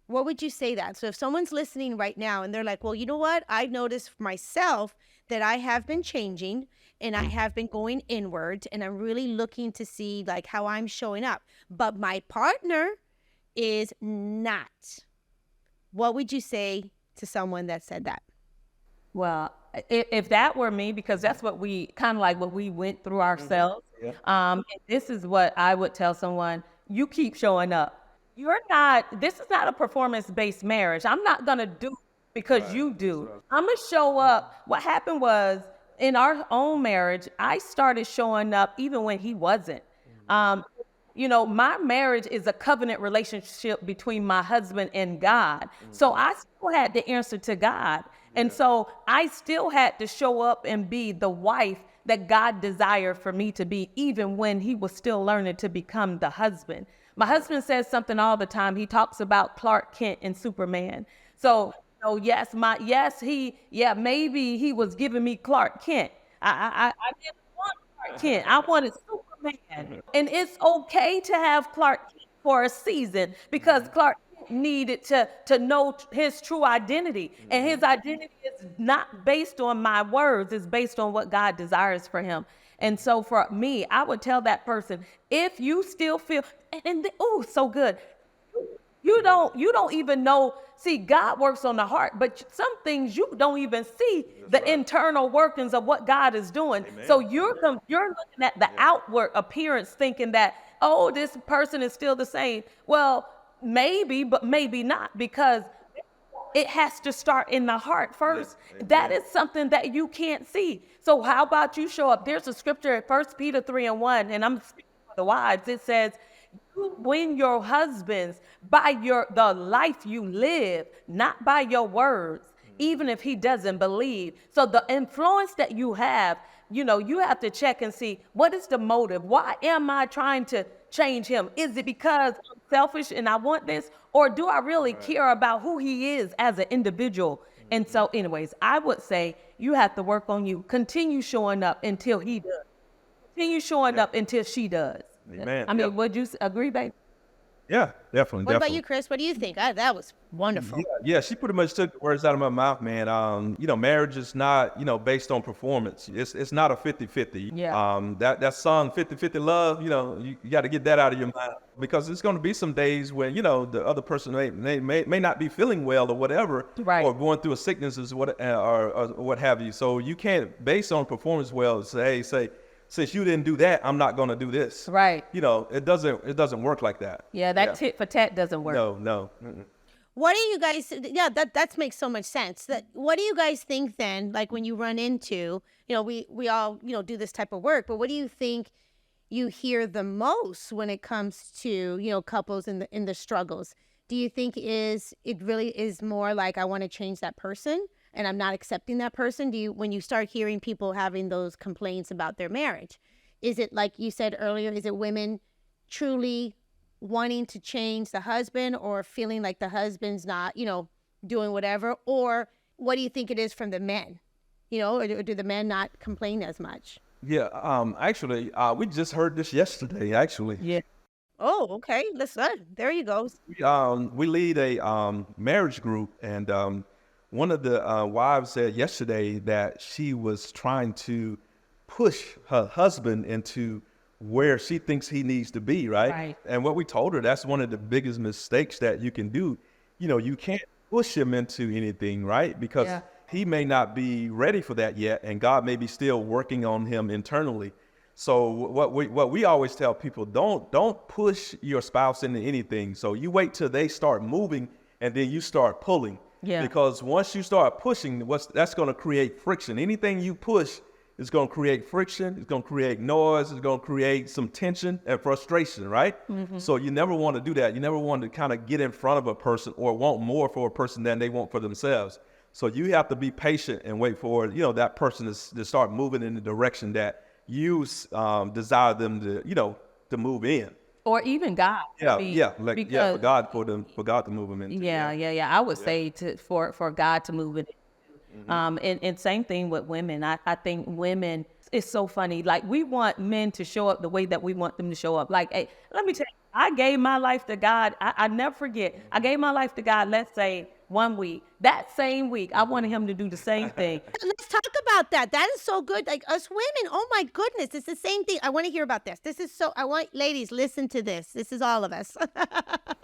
what would you say that? So if someone's listening right now and they're like, well, you know what? I've noticed for myself that I have been changing and I have been going inwards and I'm really looking to see like how I'm showing up, but my partner is not. What would you say to someone that said that? Well, if that were me, because that's what we kind of like what we went through ourselves. Yeah. And this is what I would tell someone: you keep showing up. You're not. This is not a performance-based marriage. I'm not gonna do because you do. I'm gonna show up. What happened was in our own marriage, I started showing up even when he wasn't. My marriage is a covenant relationship between my husband and God. So I still had to answer to God. And so I still had to show up and be the wife that God desired for me to be, even when he was still learning to become the husband. My husband says something all the time. He talks about Clark Kent and Superman. So, maybe he was giving me Clark Kent. I didn't want Clark Kent. I wanted Superman. And it's okay to have Clark Kent for a season because Clark Kent needed to know his true identity. And his identity is not based on my words, it's based on what God desires for him. And so for me, I would tell that person, if you still feel, so good. You don't even know. See, God works on the heart, but some things you don't even see the internal workings of what God is doing. Amen. So you're looking at the outward appearance thinking that, oh, this person is still the same. Well, maybe, but maybe not, because it has to start in the heart first. Yes. That is something that you can't see. So how about you show up? There's a scripture at 1 Peter 3:1, and I'm speaking for the wives. It says, you win your husbands by the life you live, not by your words, even if he doesn't believe. So the influence that you have, you have to check and see, what is the motive? Why am I trying to change him? Is it because I'm selfish and I want this? Or do I really care about who he is as an individual? And so anyways, I would say you have to work on you. Continue showing up until he does. Continue showing up until she does. Amen. I mean, would you agree, babe? Yeah, definitely. What about you, Chris? What do you think? That was wonderful. Yeah, she pretty much took the words out of my mouth, man. Marriage is not, based on performance. It's not a 50-50. Yeah. That song 50-50 love, you got to get that out of your mind, because it's going to be some days when, the other person may not be feeling well or whatever, right, or going through a sickness or what have you. So you can't base on performance well say, since you didn't do that, I'm not going to do this. Right. It doesn't work like that. Yeah, that tit for tat doesn't work. No. Mm-mm. What do you guys, that makes so much sense. What do you guys think then, like when you run into, we all, do this type of work, but what do you think you hear the most when it comes to, couples in the struggles? Do you think it really is more like, I want to change that person and I'm not accepting that person? When you start hearing people having those complaints about their marriage, is it like you said earlier, is it women truly wanting to change the husband or feeling like the husband's not, doing whatever? Or what do you think it is from the men? Or do the men not complain as much? Yeah, actually, we just heard this yesterday, actually. Yeah. Oh, okay. Listen, there you go. We lead a marriage group, and one of the wives said yesterday that she was trying to push her husband into where she thinks he needs to be, right? And what we told her, that's one of the biggest mistakes that you can do. You can't push him into anything, right? Because he may not be ready for that yet, and God may be still working on him internally. So what we always tell people, don't push your spouse into anything. So you wait till they start moving, and then you start pulling. Yeah. Because once you start pushing, that's going to create friction. Anything you push is going to create friction. It's going to create noise. It's going to create some tension and frustration, right? Mm-hmm. So you never want to do that. You never want to kind of get in front of a person or want more for a person than they want for themselves. So you have to be patient and wait for that person to start moving in the direction that you desire them to move in. Or even God. For God to move them in. Yeah. I would say for God to move it. Mm-hmm. And same thing with women. I think women, it's so funny. Like, we want men to show up the way that we want them to show up. Like, hey, let me tell you, I gave my life to God. I never forget. I gave my life to God, let's say 1 week. That same week, I wanted him to do the same thing. Let's talk about that. That is so good. Like, us women, oh my goodness, it's the same thing. I want to hear about this. Ladies, listen to this. This is all of us.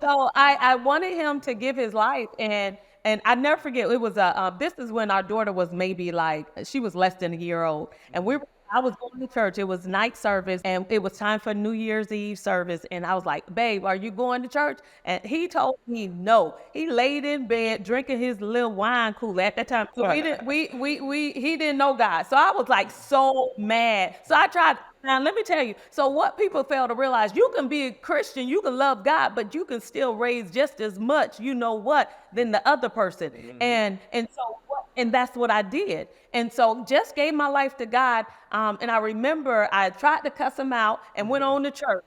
So I wanted him to give his life, and And I never forget, it was this is when our daughter was maybe like, she was less than a year old. And I was going to church. It was night service and it was time for New Year's Eve service. And I was like, babe, are you going to church? And he told me no. He laid in bed drinking his little wine cooler at that time. So he didn't know God. So I was like so mad. So I tried. Now, let me tell you. So what people fail to realize, you can be a Christian, you can love God, but you can still raise just as much, you know what, than the other person. And that's what I did. And so just gave my life to God. And I remember I tried to cuss him out and went on to church.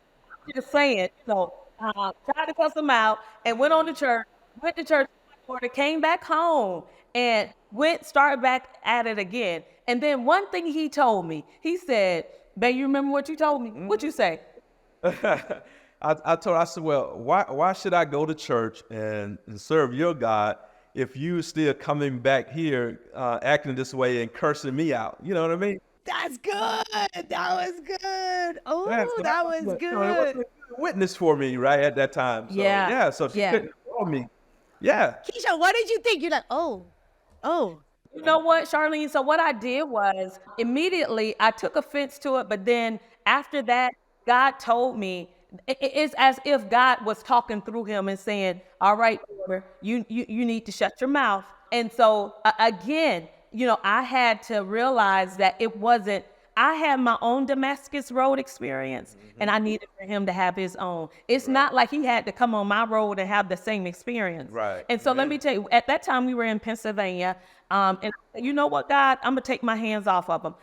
I'm just saying, tried to cuss him out and went on to church, went to church, came back home and started back at it again. And then one thing he told me, he said, babe, you remember what you told me? What'd you say? I said, well, why should I go to church and serve your God if you still coming back here acting this way and cursing me out? You know what I mean? That's good. That was good. Oh, So that was it good. wasn't a witness for me right at that time. So, Yeah. So she couldn't call me. Yeah. Keisha, what did you think? You're like, oh. You know what, Charlene? So what I did was immediately I took offense to it, but then after that, God told me, it's as if God was talking through him and saying, all right, daughter, you need to shut your mouth. And so again, I had to realize that it wasn't, I had my own Damascus Road experience and I needed for him to have his own. It's not like he had to come on my road and have the same experience. Right. And so let me tell you, at that time we were in Pennsylvania. And you know what, God, I'm going to take my hands off of him.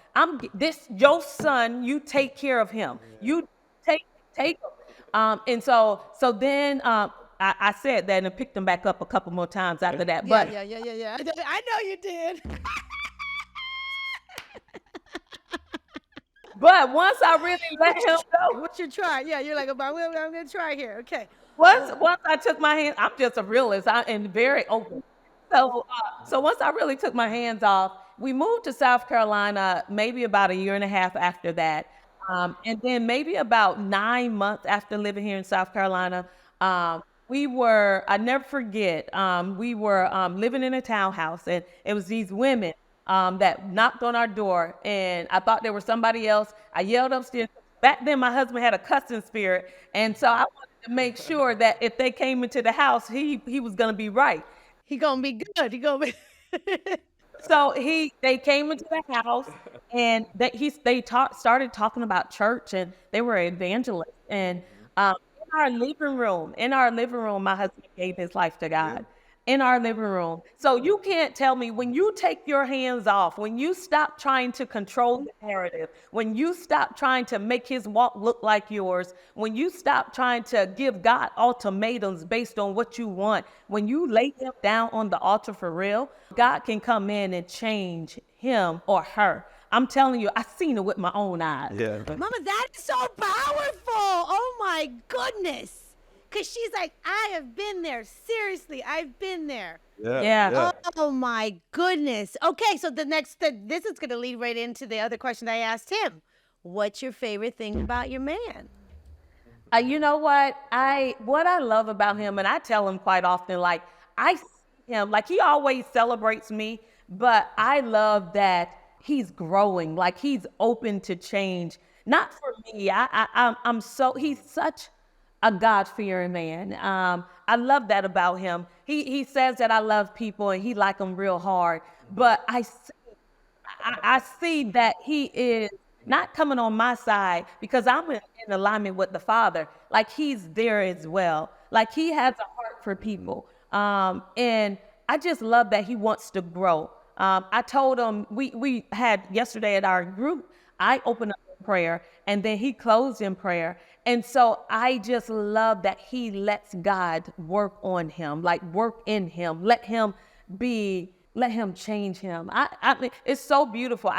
Your son, you take care of him. You take him. And so then I said that and picked him back up a couple more times after that. But Yeah. I know you did. But once I really let him go, What you try? Yeah, you're like, I'm going to try here. Okay. once I took my hands, I'm just a realist and very open. So once I really took my hands off, we moved to South Carolina maybe about a year and a half after that. And then maybe about 9 months after living here in South Carolina, I never forget, we were living in a townhouse and it was these women that knocked on our door and I thought there was somebody else. I yelled upstairs. Back then my husband had a cussing spirit. And so I wanted to make sure that if they came into the house, he was going to be right. He going to be good. He going to be. So they came into the house and started talking about church and they were evangelists. And in our living room, my husband gave his life to God. In our living room. So you can't tell me when you take your hands off, when you stop trying to control the narrative, when you stop trying to make his walk look like yours, when you stop trying to give God ultimatums based on what you want, when you lay him down on the altar for real, God can come in and change him or her. I'm telling you, I've seen it with my own eyes. Yeah. Mama, that is so powerful. Oh my goodness. Because she's like, I have been there. Seriously, I've been there. Yeah. Oh my goodness. Okay, so this is going to lead right into the other question I asked him. What's your favorite thing about your man? You know what I love about him, and I tell him quite often, like I see him, like he always celebrates me, but I love that he's growing, like he's open to change. Not for me. He's such a God-fearing man. I love that about him. He says that I love people and he like them real hard, but I see that he is not coming on my side because I'm in alignment with the Father. Like he's there as well. Like he has a heart for people. And I just love that he wants to grow. I told him, we had yesterday at our group, I opened up in prayer and then he closed in prayer. And so I just love that he lets God work on him, like work in him, let him change him. I mean, it's so beautiful.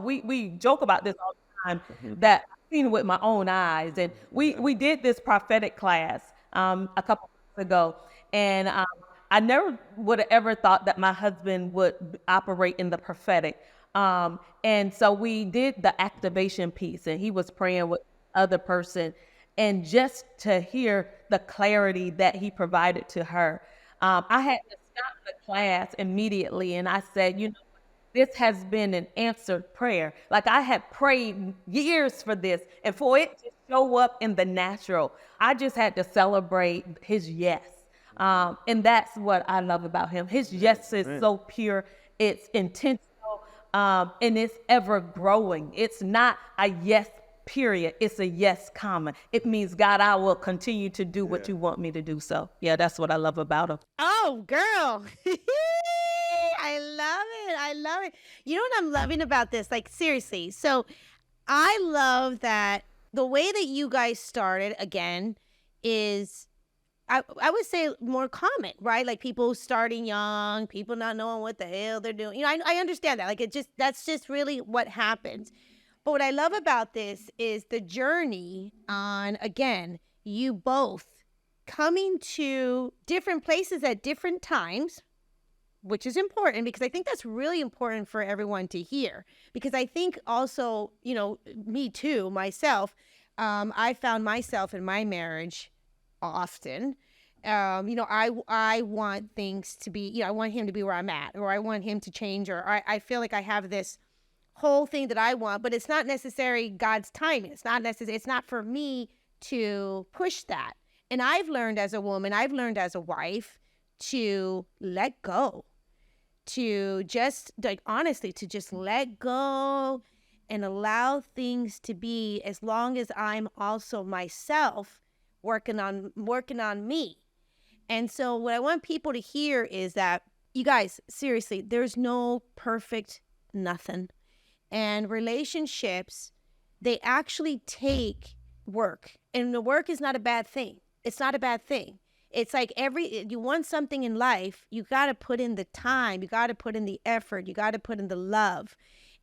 We joke about this all the time that I've seen it with my own eyes. And we did this prophetic class a couple months ago. And I never would have ever thought that my husband would operate in the prophetic. And so we did the activation piece and he was praying with other person, and just to hear the clarity that he provided to her. I had to stopped the class immediately and I said, this has been an answered prayer. Like I had prayed years for this, and for it to show up in the natural, I just had to celebrate his yes. And that's what I love about him. His yes is so pure, it's intentional, and it's ever growing. It's not a yes, period. It's a yes, comma. It means, God, I will continue to do what you want me to do. So, yeah, that's what I love about him. Oh, girl. I love it. I love it. You know what I'm loving about this? Like, seriously. So I love that the way that you guys started, again, is, I would say more common, right? Like people starting young, people not knowing what the hell they're doing. I understand that. Like that's just really what happens. But what I love about this is the journey on, again, you both coming to different places at different times, which is important because I think that's really important for everyone to hear. Because I think also, me too, myself, I found myself in my marriage often. I want things to be, I want him to be where I'm at, or I want him to change, or I feel like I have this whole thing that I want, but it's not necessarily God's timing. It's not for me to push that. And I've learned as a woman, I've learned as a wife to let go, to just honestly, to just let go and allow things to be, as long as I'm also myself working on me. And so what I want people to hear is that, you guys, seriously, there's no perfect nothing. And relationships, they actually take work. And the work is not a bad thing. It's not a bad thing. It's like you want something in life, you got to put in the time, you got to put in the effort, you got to put in the love.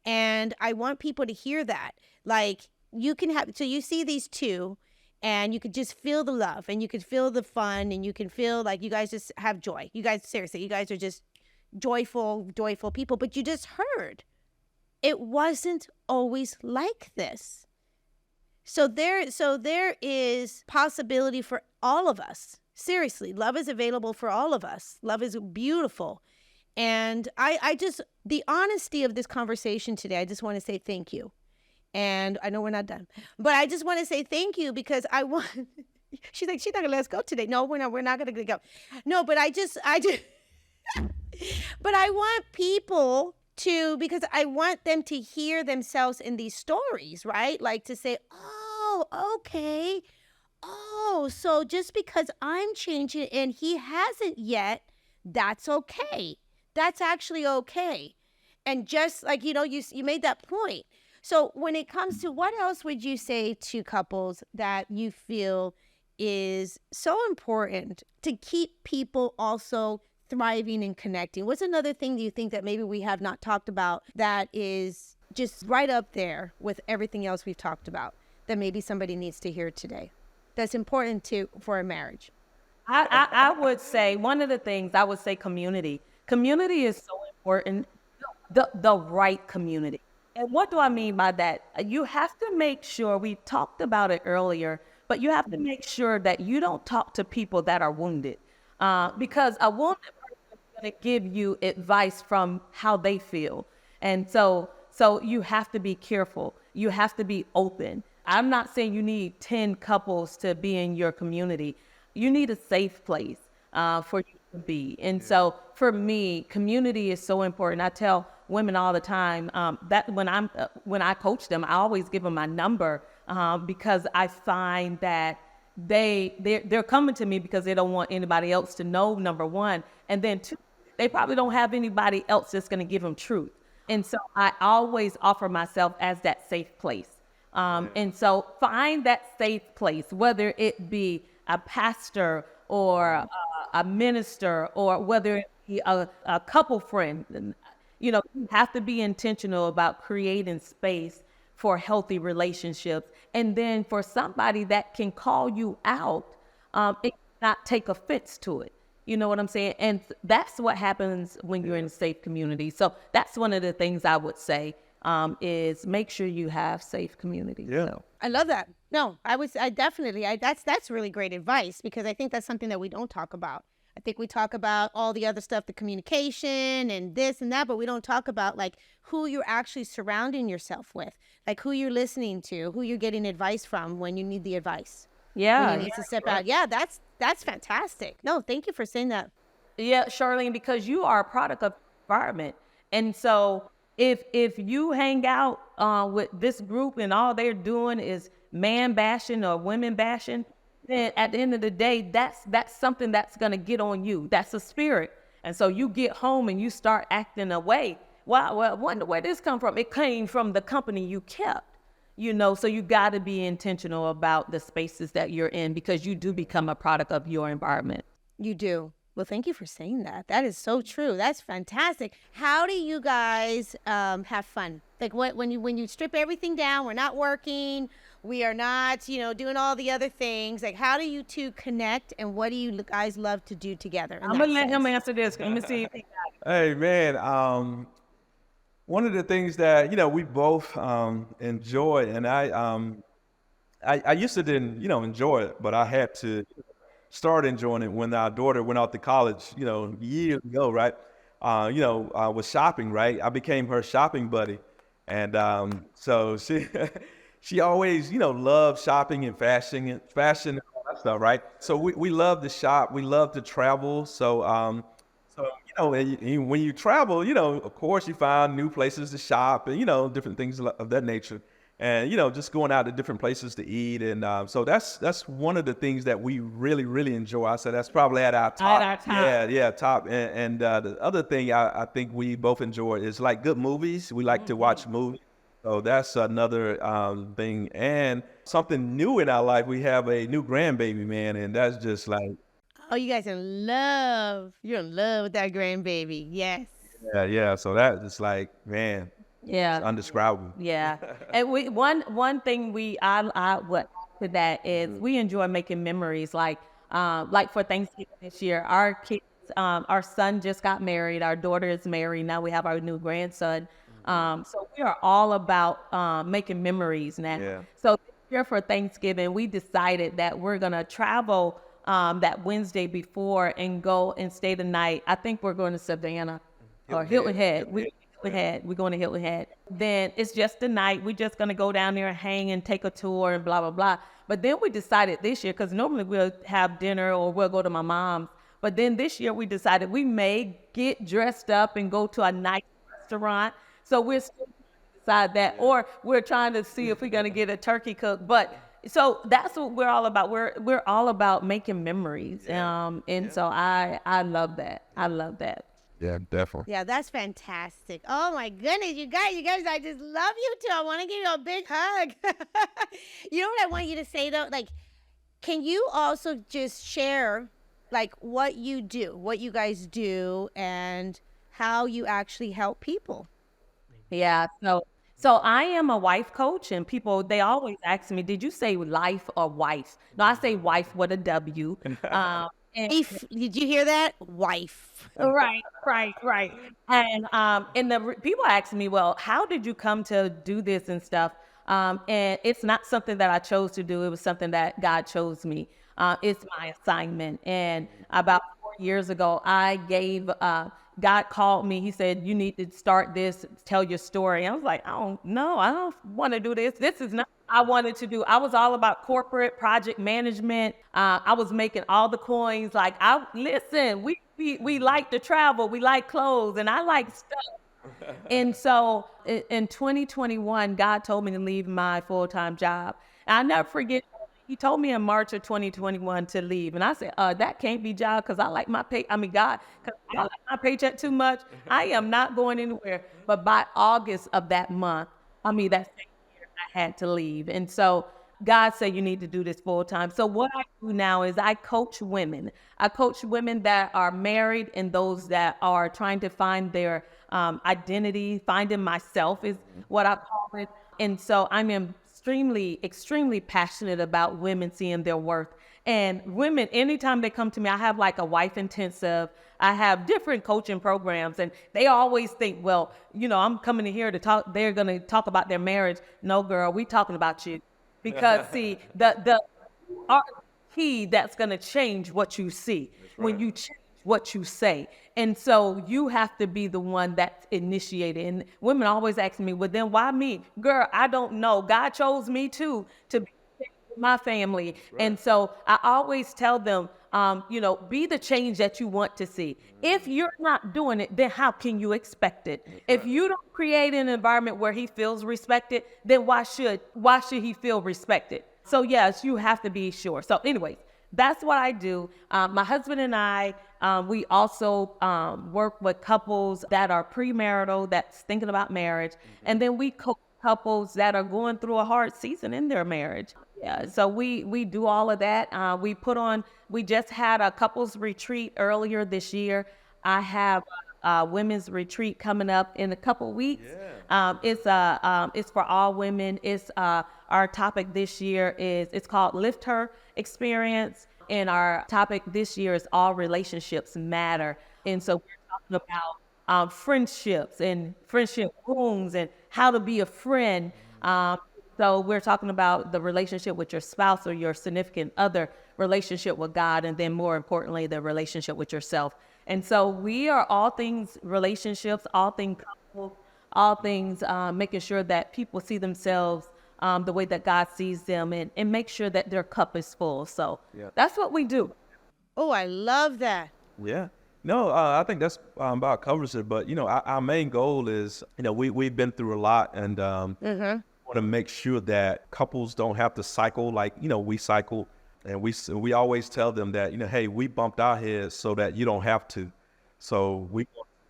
And I want people to hear that. Like so you see these two, and you could just feel the love, and you could feel the fun, and you can feel like you guys just have joy. You guys, seriously, you guys are just joyful people. But you just heard, it wasn't always like this. So there is possibility for all of us. Seriously, love is available for all of us. Love is beautiful. And the honesty of this conversation today, I just want to say thank you. And I know we're not done, but I just want to say thank you because I want, she's not going to let us go today. No, we're not going to go. No, but I just, but I want people to, because I want them to hear themselves in these stories, right? Like to say, oh, okay. Oh, so just because I'm changing and he hasn't yet, that's okay. That's actually okay. And just like, you made that point. So when it comes to, what else would you say to couples that you feel is so important to keep people also thriving and connecting? What's another thing do you think that maybe we have not talked about that is just right up there with everything else we've talked about that maybe somebody needs to hear today that's important for a marriage? I would say one of the things, I would say community. Community is so important, the right community. And what do I mean by that? You have to make sure, we talked about it earlier, but you have to make sure that you don't talk to people that are wounded, because a wounded person is going to give you advice from how they feel. And so you have to be careful. You have to be open. I'm not saying you need 10 couples to be in your community. You need a safe place for you to be. And so for me, community is so important. I tell women all the time that when I coach them, I always give them my number because I find that they're coming to me because they don't want anybody else to know, number one, and then two, they probably don't have anybody else that's going to give them truth. And so I always offer myself as that safe place. And so find that safe place, whether it be a pastor or a minister, or whether it be a couple friend. You have to be intentional about creating space for healthy relationships. And then for somebody that can call you out, it not take offense to it. You know what I'm saying? And that's what happens when you're in a safe community. So that's one of the things I would say is make sure you have safe communities. Yeah. So. I love that. No, that's really great advice because I think that's something that we don't talk about. I think we talk about all the other stuff, the communication and this and that, but we don't talk about like who you're actually surrounding yourself with, like who you're listening to, who you're getting advice from when you need the advice. When Yeah. you need to step out. Yeah, that's fantastic. No, thank you for saying that. Yeah, Charlene, because you are a product of environment. And so if you hang out with this group and all they're doing is man bashing or women bashing, then at the end of the day, that's something that's gonna get on you. That's a spirit. And so you get home and you start acting away. Well, I wonder where this come from. It came from the company you kept. So you got to be intentional about the spaces that you're in, because you do become a product of your environment. You do. Well, thank you for saying that. That is so true. That's fantastic. How do you guys have fun? Like when you strip everything down, we're not working, we are not, doing all the other things. Like, how do you two connect, and what do you guys love to do together? I'm gonna let him answer this. Let me see if he got it. Hey, man, one of the things that, we both enjoy, and I used to didn't, enjoy it, but I had to start enjoying it when our daughter went out to college, years ago, right? Was shopping, right? I became her shopping buddy. And so she always, loved shopping and fashion and all that stuff, right? So we love to shop, we love to travel. So when you travel, of course you find new places to shop and, different things of that nature. And, just going out to different places to eat. And so that's one of the things that we really, really enjoy. I said that's probably at our top. At our top. Yeah, top. And the other thing I think we both enjoy is like good movies. We like to watch movies. So that's another thing. And something new in our life, we have a new grandbaby, man. And that's just like. Oh, you guys in love. You're in love with that grandbaby. Yes. Yeah. So that is like, man. Yeah. It's undescribable. Yeah. And one thing what to that is we enjoy making memories. Like for Thanksgiving this year, our kids, our son just got married. Our daughter is married. Now we have our new grandson. So we are all about making memories now. Yeah. So this year for Thanksgiving, we decided that we're gonna travel that Wednesday before and go and stay the night. I think we're going to Savannah or Hilton Head. We're going to Hilton Head. Then it's just the night. We're just going to go down there and hang and take a tour and blah, blah, blah. But then we decided this year, because normally we'll have dinner or we'll go to my mom's. But then this year we decided we may get dressed up and go to a nice restaurant. So we're still trying to decide that. Or we're trying to see if we're going to get a turkey cook. But so that's what we're all about. We're all about making memories. So I love that. I love that. Yeah, definitely. Yeah, that's fantastic. Oh my goodness, you guys, I just love you two. I want to give you a big hug. You know what I want you to say though? Like, can you also just share like what you do, what you guys do, and how you actually help people? Yeah. So I am a wife coach, and people, they always ask me, did you say life or wife? No, I say wife with a W. Wife, did you hear that? Wife. Right. And people ask me, well, how did you come to do this and stuff? And it's not something that I chose to do. It was something that God chose me. It's my assignment. And about 4 years ago, God called me. He said, you need to start this, tell your story. I was like, I don't want to do this. This is not what I wanted to do. I was all about corporate project management. I was making all the coins. Like, we like to travel. We like clothes, and I like stuff. And so in 2021, God told me to leave my full-time job. And I never forget, he told me in March of 2021 to leave. And I said, that can't be God, because I like my pay. God, because I like my paycheck too much. I am not going anywhere. But by August of that month, that same year, I had to leave. And so God said, you need to do this full time. So what I do now is I coach women. I coach women that are married and those that are trying to find their identity. Finding myself is what I call it. And so I'm extremely passionate about women seeing their worth. And women, anytime they come to me, I have like a wife intensive. I have different coaching programs, and they always think, well, I'm coming in here to talk. They're going to talk about their marriage. No, girl, we talking about you. Because the key that's going to change what you see. When you change what you say. And so you have to be the one that's initiated. And women always ask me, well, then why me? Girl, I don't know. God chose me too to be my family. And so I always tell them, be the change that you want to see. If you're not doing it, then how can you expect it? If you don't create an environment where he feels respected, then why should he feel respected? So yes, you have to be sure. So anyways, that's what I do. My husband and I, we also work with couples that are premarital, that's thinking about marriage. And then we coach couples that are going through a hard season in their marriage. Yeah, so we do all of that. We just had a couples retreat earlier this year. I have a women's retreat coming up in a couple weeks. Yeah. It's for all women. It's our topic this year it's called Lift Her Experience. And our topic this year is All Relationships Matter. And so we're talking about friendships and friendship wounds and how to be a friend. So we're talking about the relationship with your spouse or your significant other, relationship with God, and then more importantly, the relationship with yourself. And so we are all things relationships, all things couple, all things making sure that people see themselves the way that God sees them, and make sure that their cup is full. So that's what we do. Oh, I love that. Yeah. No, I think that's about covers it. But, our main goal is, we've been through a lot, and want to make sure that couples don't have to cycle like, we cycle. And we always tell them that, hey, we bumped our heads so that you don't have to. So we,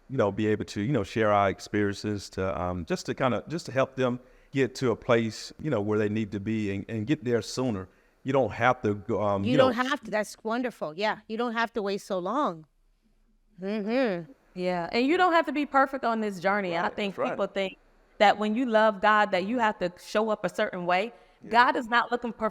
be able to, share our experiences to just to help them get to a place, where they need to be and get there sooner. You don't have to go. You don't have to. That's wonderful. Yeah. You don't have to wait so long. Mm-hmm. Yeah. And you don't have to be perfect on this journey. Right, I think people think that when you love God, that you have to show up a certain way. Yeah. God is not looking for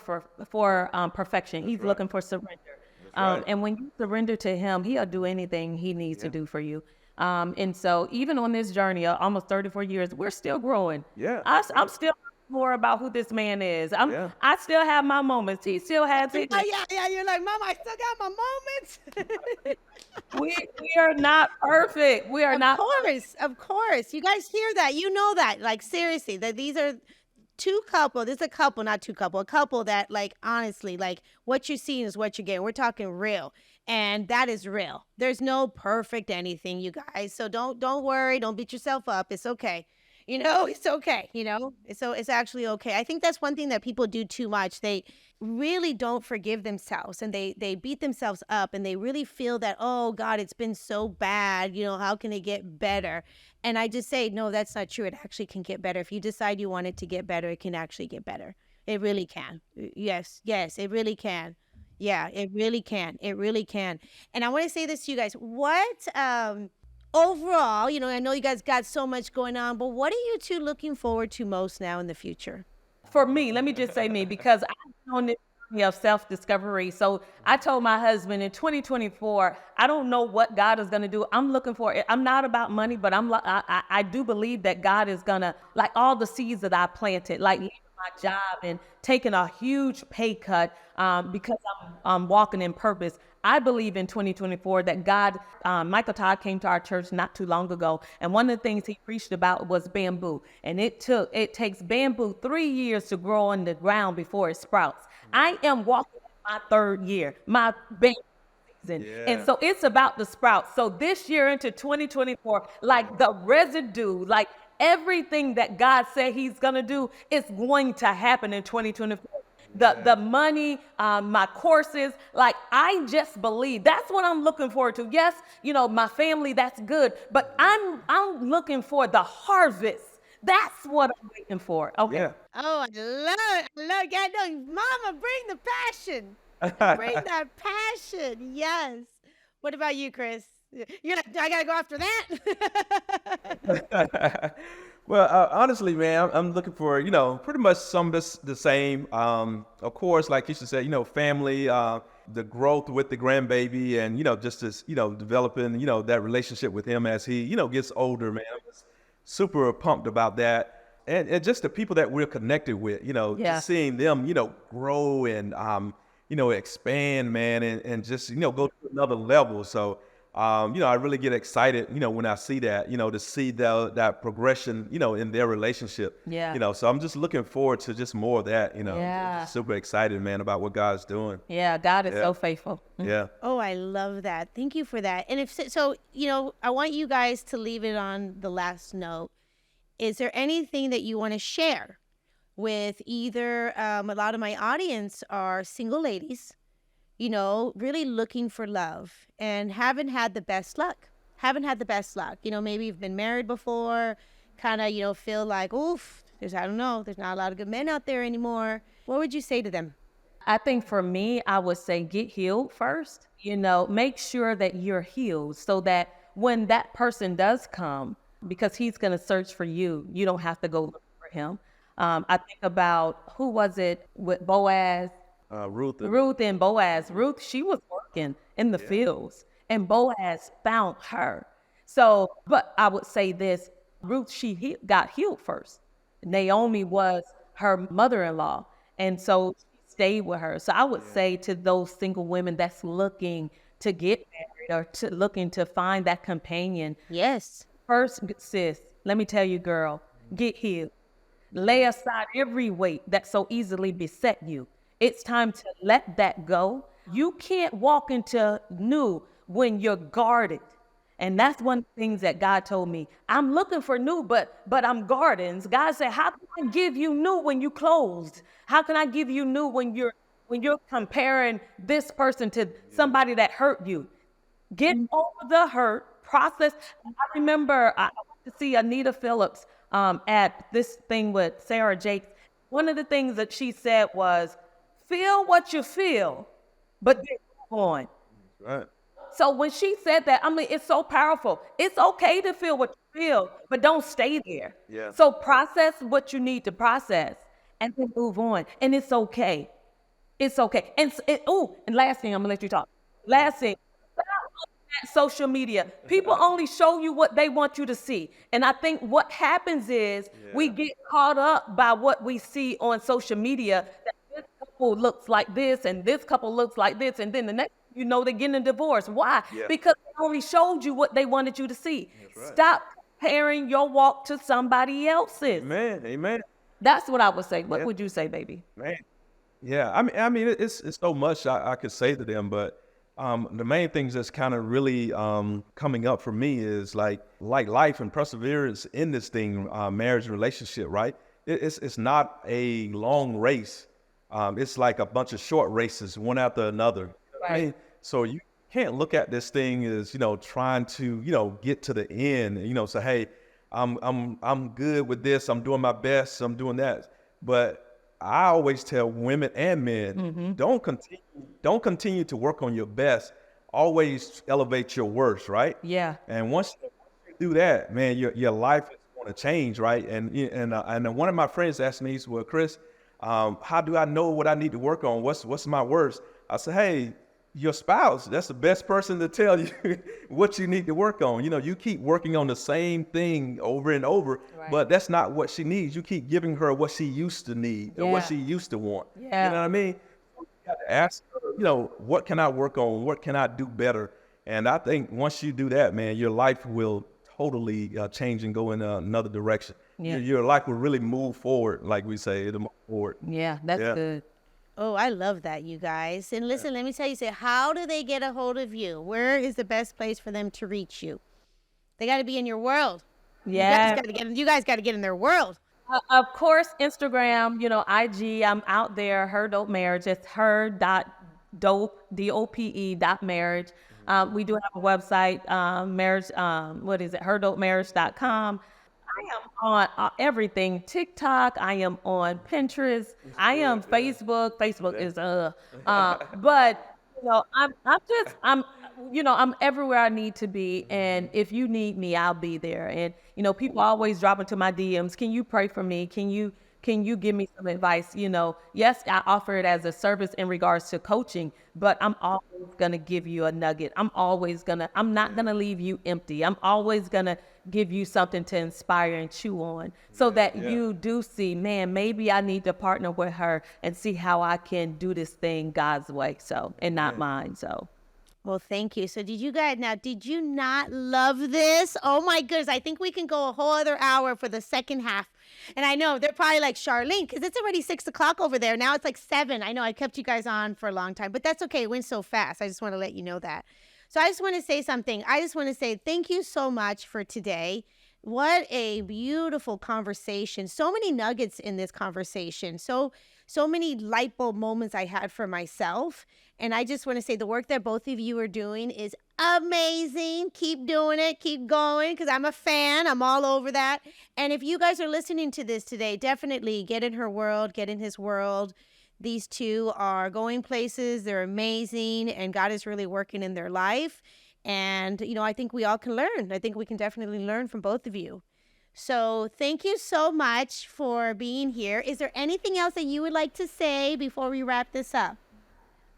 perfection. He's looking for surrender. And when you surrender to him, he'll do anything he needs to do for you. And so even on this journey of almost 34 years, we're still growing. Yeah. I'm still more about who this man is. I still have my moments. He still has it. Yeah. You're like, Mama, I still got my moments. we are not perfect. We are not. Of course. You guys hear that? You know that. Like, seriously, that these are two couple. This is a couple, not two couple. A couple that, like, honestly, like, what you're seeing is what you're getting. We're talking real. And that is real. There's no perfect anything, you guys. So don't worry. Don't beat yourself up. It's okay. It's okay. It's actually okay. I think that's one thing that people do too much. They really don't forgive themselves, and they beat themselves up, and they really feel that, oh God, it's been so bad. How can it get better? And I just say, no, that's not true. It actually can get better. If you decide you want it to get better, it can actually get better. It really can. Yes, it really can. Yeah, it really can. It really can. And I want to say this to you guys. What, overall, I know you guys got so much going on, but what are you two looking forward to most now in the future? For me, let me just say me, because I'm on this journey of self-discovery. So I told my husband in 2024, I don't know what God is going to do. I'm looking for it. I'm not about money, but I do believe that God is going to, like all the seeds that I planted, like leaving my job and taking a huge pay cut because I'm walking in purpose. I believe in 2024 that God, Michael Todd came to our church not too long ago, and one of the things he preached about was bamboo. And it takes bamboo 3 years to grow on the ground before it sprouts. I am walking my third year, my bamboo season. Yeah. And so it's about the sprouts. So this year into 2024, like the residue, like everything that God said he's going to do is going to happen in 2024. The money, my courses, like I just believe that's what I'm looking forward to. Yes, my family, that's good, but I'm looking for the harvest. That's what I'm waiting for. Okay. Yeah. Oh, I love it. God, no, Mama, bring the passion. Bring that passion. Yes. What about you, Chris? I gotta go after that. Well, honestly, man, I'm looking for, pretty much some of this, the same. Of course, like Keisha said, family, the growth with the grandbaby, and, just this, developing, that relationship with him as he, gets older, man. I'm just super pumped about that. And just the people that we're connected with, just seeing them, grow and, expand, man, and just, go to another level. So I really get excited, when I see that, to see that progression, in their relationship. Yeah. So I'm just looking forward to just more of that, Yeah. Just super excited, man, about what God's doing. Yeah, God is so faithful. Yeah. Oh, I love that. Thank you for that. And if so, I want you guys to leave it on the last note. Is there anything that you want to share with either a lot of my audience are single ladies, really looking for love and haven't had the best luck. Maybe you've been married before, kind of, feel like, oof, there's not a lot of good men out there anymore. What would you say to them? I think for me, I would say get healed first. Make sure that you're healed so that when that person does come, because he's going to search for you, you don't have to go look for him. I think about, who was it with Boaz? Ruth and Boaz. Ruth, she was working in the fields, and Boaz found her. So, but I would say this, Ruth, she got healed first. Naomi was her mother-in-law, and so she stayed with her. So I would say to those single women that's looking to get married or looking to find that companion. Yes. First, sis, let me tell you, girl, get healed. Lay aside every weight that so easily beset you. It's time to let that go. You can't walk into new when you're guarded. And that's one of the things that God told me. I'm looking for new, but I'm guarded. God said, how can I give you new when you closed? How can I give you new when you're comparing this person to somebody that hurt you? Get over the hurt, process. I remember I went to see Anita Phillips at this thing with Sarah Jakes. One of the things that she said was, feel what you feel, but then move on. Right. So when she said that, it's so powerful. It's okay to feel what you feel, but don't stay there. Yeah. So process what you need to process and then move on. And it's okay. It's okay. And last thing, I'm gonna let you talk. Last thing, stop looking at social media. People only show you what they want you to see. And I think what happens is we get caught up by what we see on social media. That this couple looks like this and this couple looks like this, and then the next they're getting a divorce. Why? Yeah. Because they only showed you what they wanted you to see. Right. Stop comparing your walk to somebody else's. Amen. That's what I would say. What would you say, baby? Man. Yeah, I mean, it's so much I could say to them, but the main things that's kind of really coming up for me is like life and perseverance in this thing, marriage relationship, right? It's not a long race. It's like a bunch of short races, one after another. Right. I mean, so you can't look at this thing as trying to get to the end. Say, hey, I'm good with this. I'm doing my best. I'm doing that. But I always tell women and men, don't continue to work on your best. Always elevate your worst, right? Yeah. And once you do that, man, your life is going to change, right? And one of my friends asked me, he said, well, Chris, how do I know what I need to work on? What's my worst? I said, hey, your spouse, that's the best person to tell you what you need to work on. You keep working on the same thing over and over, but that's not what she needs. You keep giving her what she used to need or what she used to want. Yeah. You know what I mean? You got to ask her, what can I work on? What can I do better? And I think once you do that, man, your life will totally change and go in another direction. Yeah. Your life will really move forward, like we say, it'll move forward. Yeah, that's good. Oh, I love that, you guys. And listen, let me tell you, how do they get a hold of you? Where is the best place for them to reach you? They got to be in your world. Yeah. You guys got to get in their world. Of course, Instagram, IG, I'm out there, Her Dope Marriage. It's her.dope, DOPE.marriage. We do have a website, marriage, herdopemarriage.com. I am on everything. TikTok. I am on Pinterest. I am Facebook. Facebook is but I'm everywhere I need to be. And if you need me, I'll be there. And people always drop into my DMs. Can you pray for me? Can you give me some advice? Yes, I offer it as a service in regards to coaching, but I'm always going to give you a nugget. I'm not going to leave you empty. I'm always going to give you something to inspire and chew on so that you do see, man, maybe I need to partner with her and see how I can do this thing God's way. And not mine. So. Well, thank you. So did you not love this? Oh my goodness. I think we can go a whole other hour for the second half. And I know they're probably like, Charlene, because it's already 6 o'clock over there. Now it's like 7. I know I kept you guys on for a long time, but that's okay. It went so fast. I just want to let you know that. So I just want to say something. I just want to say thank you so much for today. What a beautiful conversation. So many nuggets in this conversation. So many light bulb moments I had for myself. And I just want to say the work that both of you are doing is amazing. Keep doing it. Keep going, because I'm a fan. I'm all over that. And if you guys are listening to this today, definitely get in her world, get in his world. These two are going places. They're amazing. And God is really working in their life. And, I think we all can learn. I think we can definitely learn from both of you. So thank you so much for being here. Is there anything else that you would like to say before we wrap this up?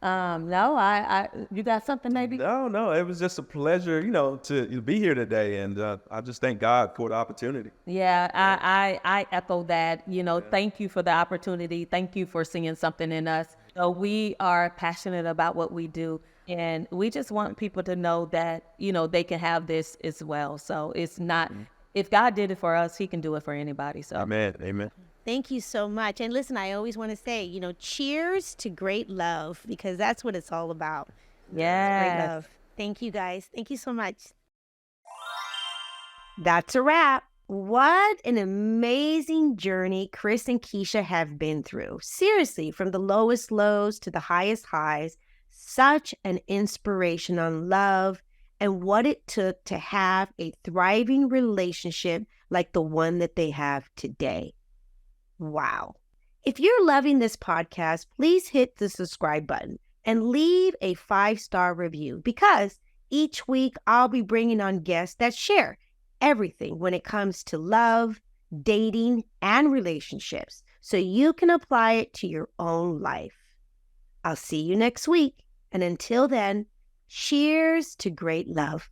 No, you got something maybe? No, it was just a pleasure, to be here today, and I just thank God for the opportunity. Yeah, I echo that. Thank you for the opportunity. Thank you for seeing something in us. We are passionate about what we do, and we just want people to know that, they can have this as well. So it's not, if God did it for us, he can do it for anybody. So Amen. Thank you so much. And listen, I always want to say, cheers to great love, because that's what it's all about. yeah. Great love. Thank you, guys. Thank you so much. That's a wrap. What an amazing journey Chris and Keisha have been through. Seriously, from the lowest lows to the highest highs, such an inspiration on love and what it took to have a thriving relationship like the one that they have today. Wow. If you're loving this podcast, please hit the subscribe button and leave a 5-star review, because each week I'll be bringing on guests that share everything when it comes to love, dating, and relationships, so you can apply it to your own life. I'll see you next week. And until then, cheers to great love.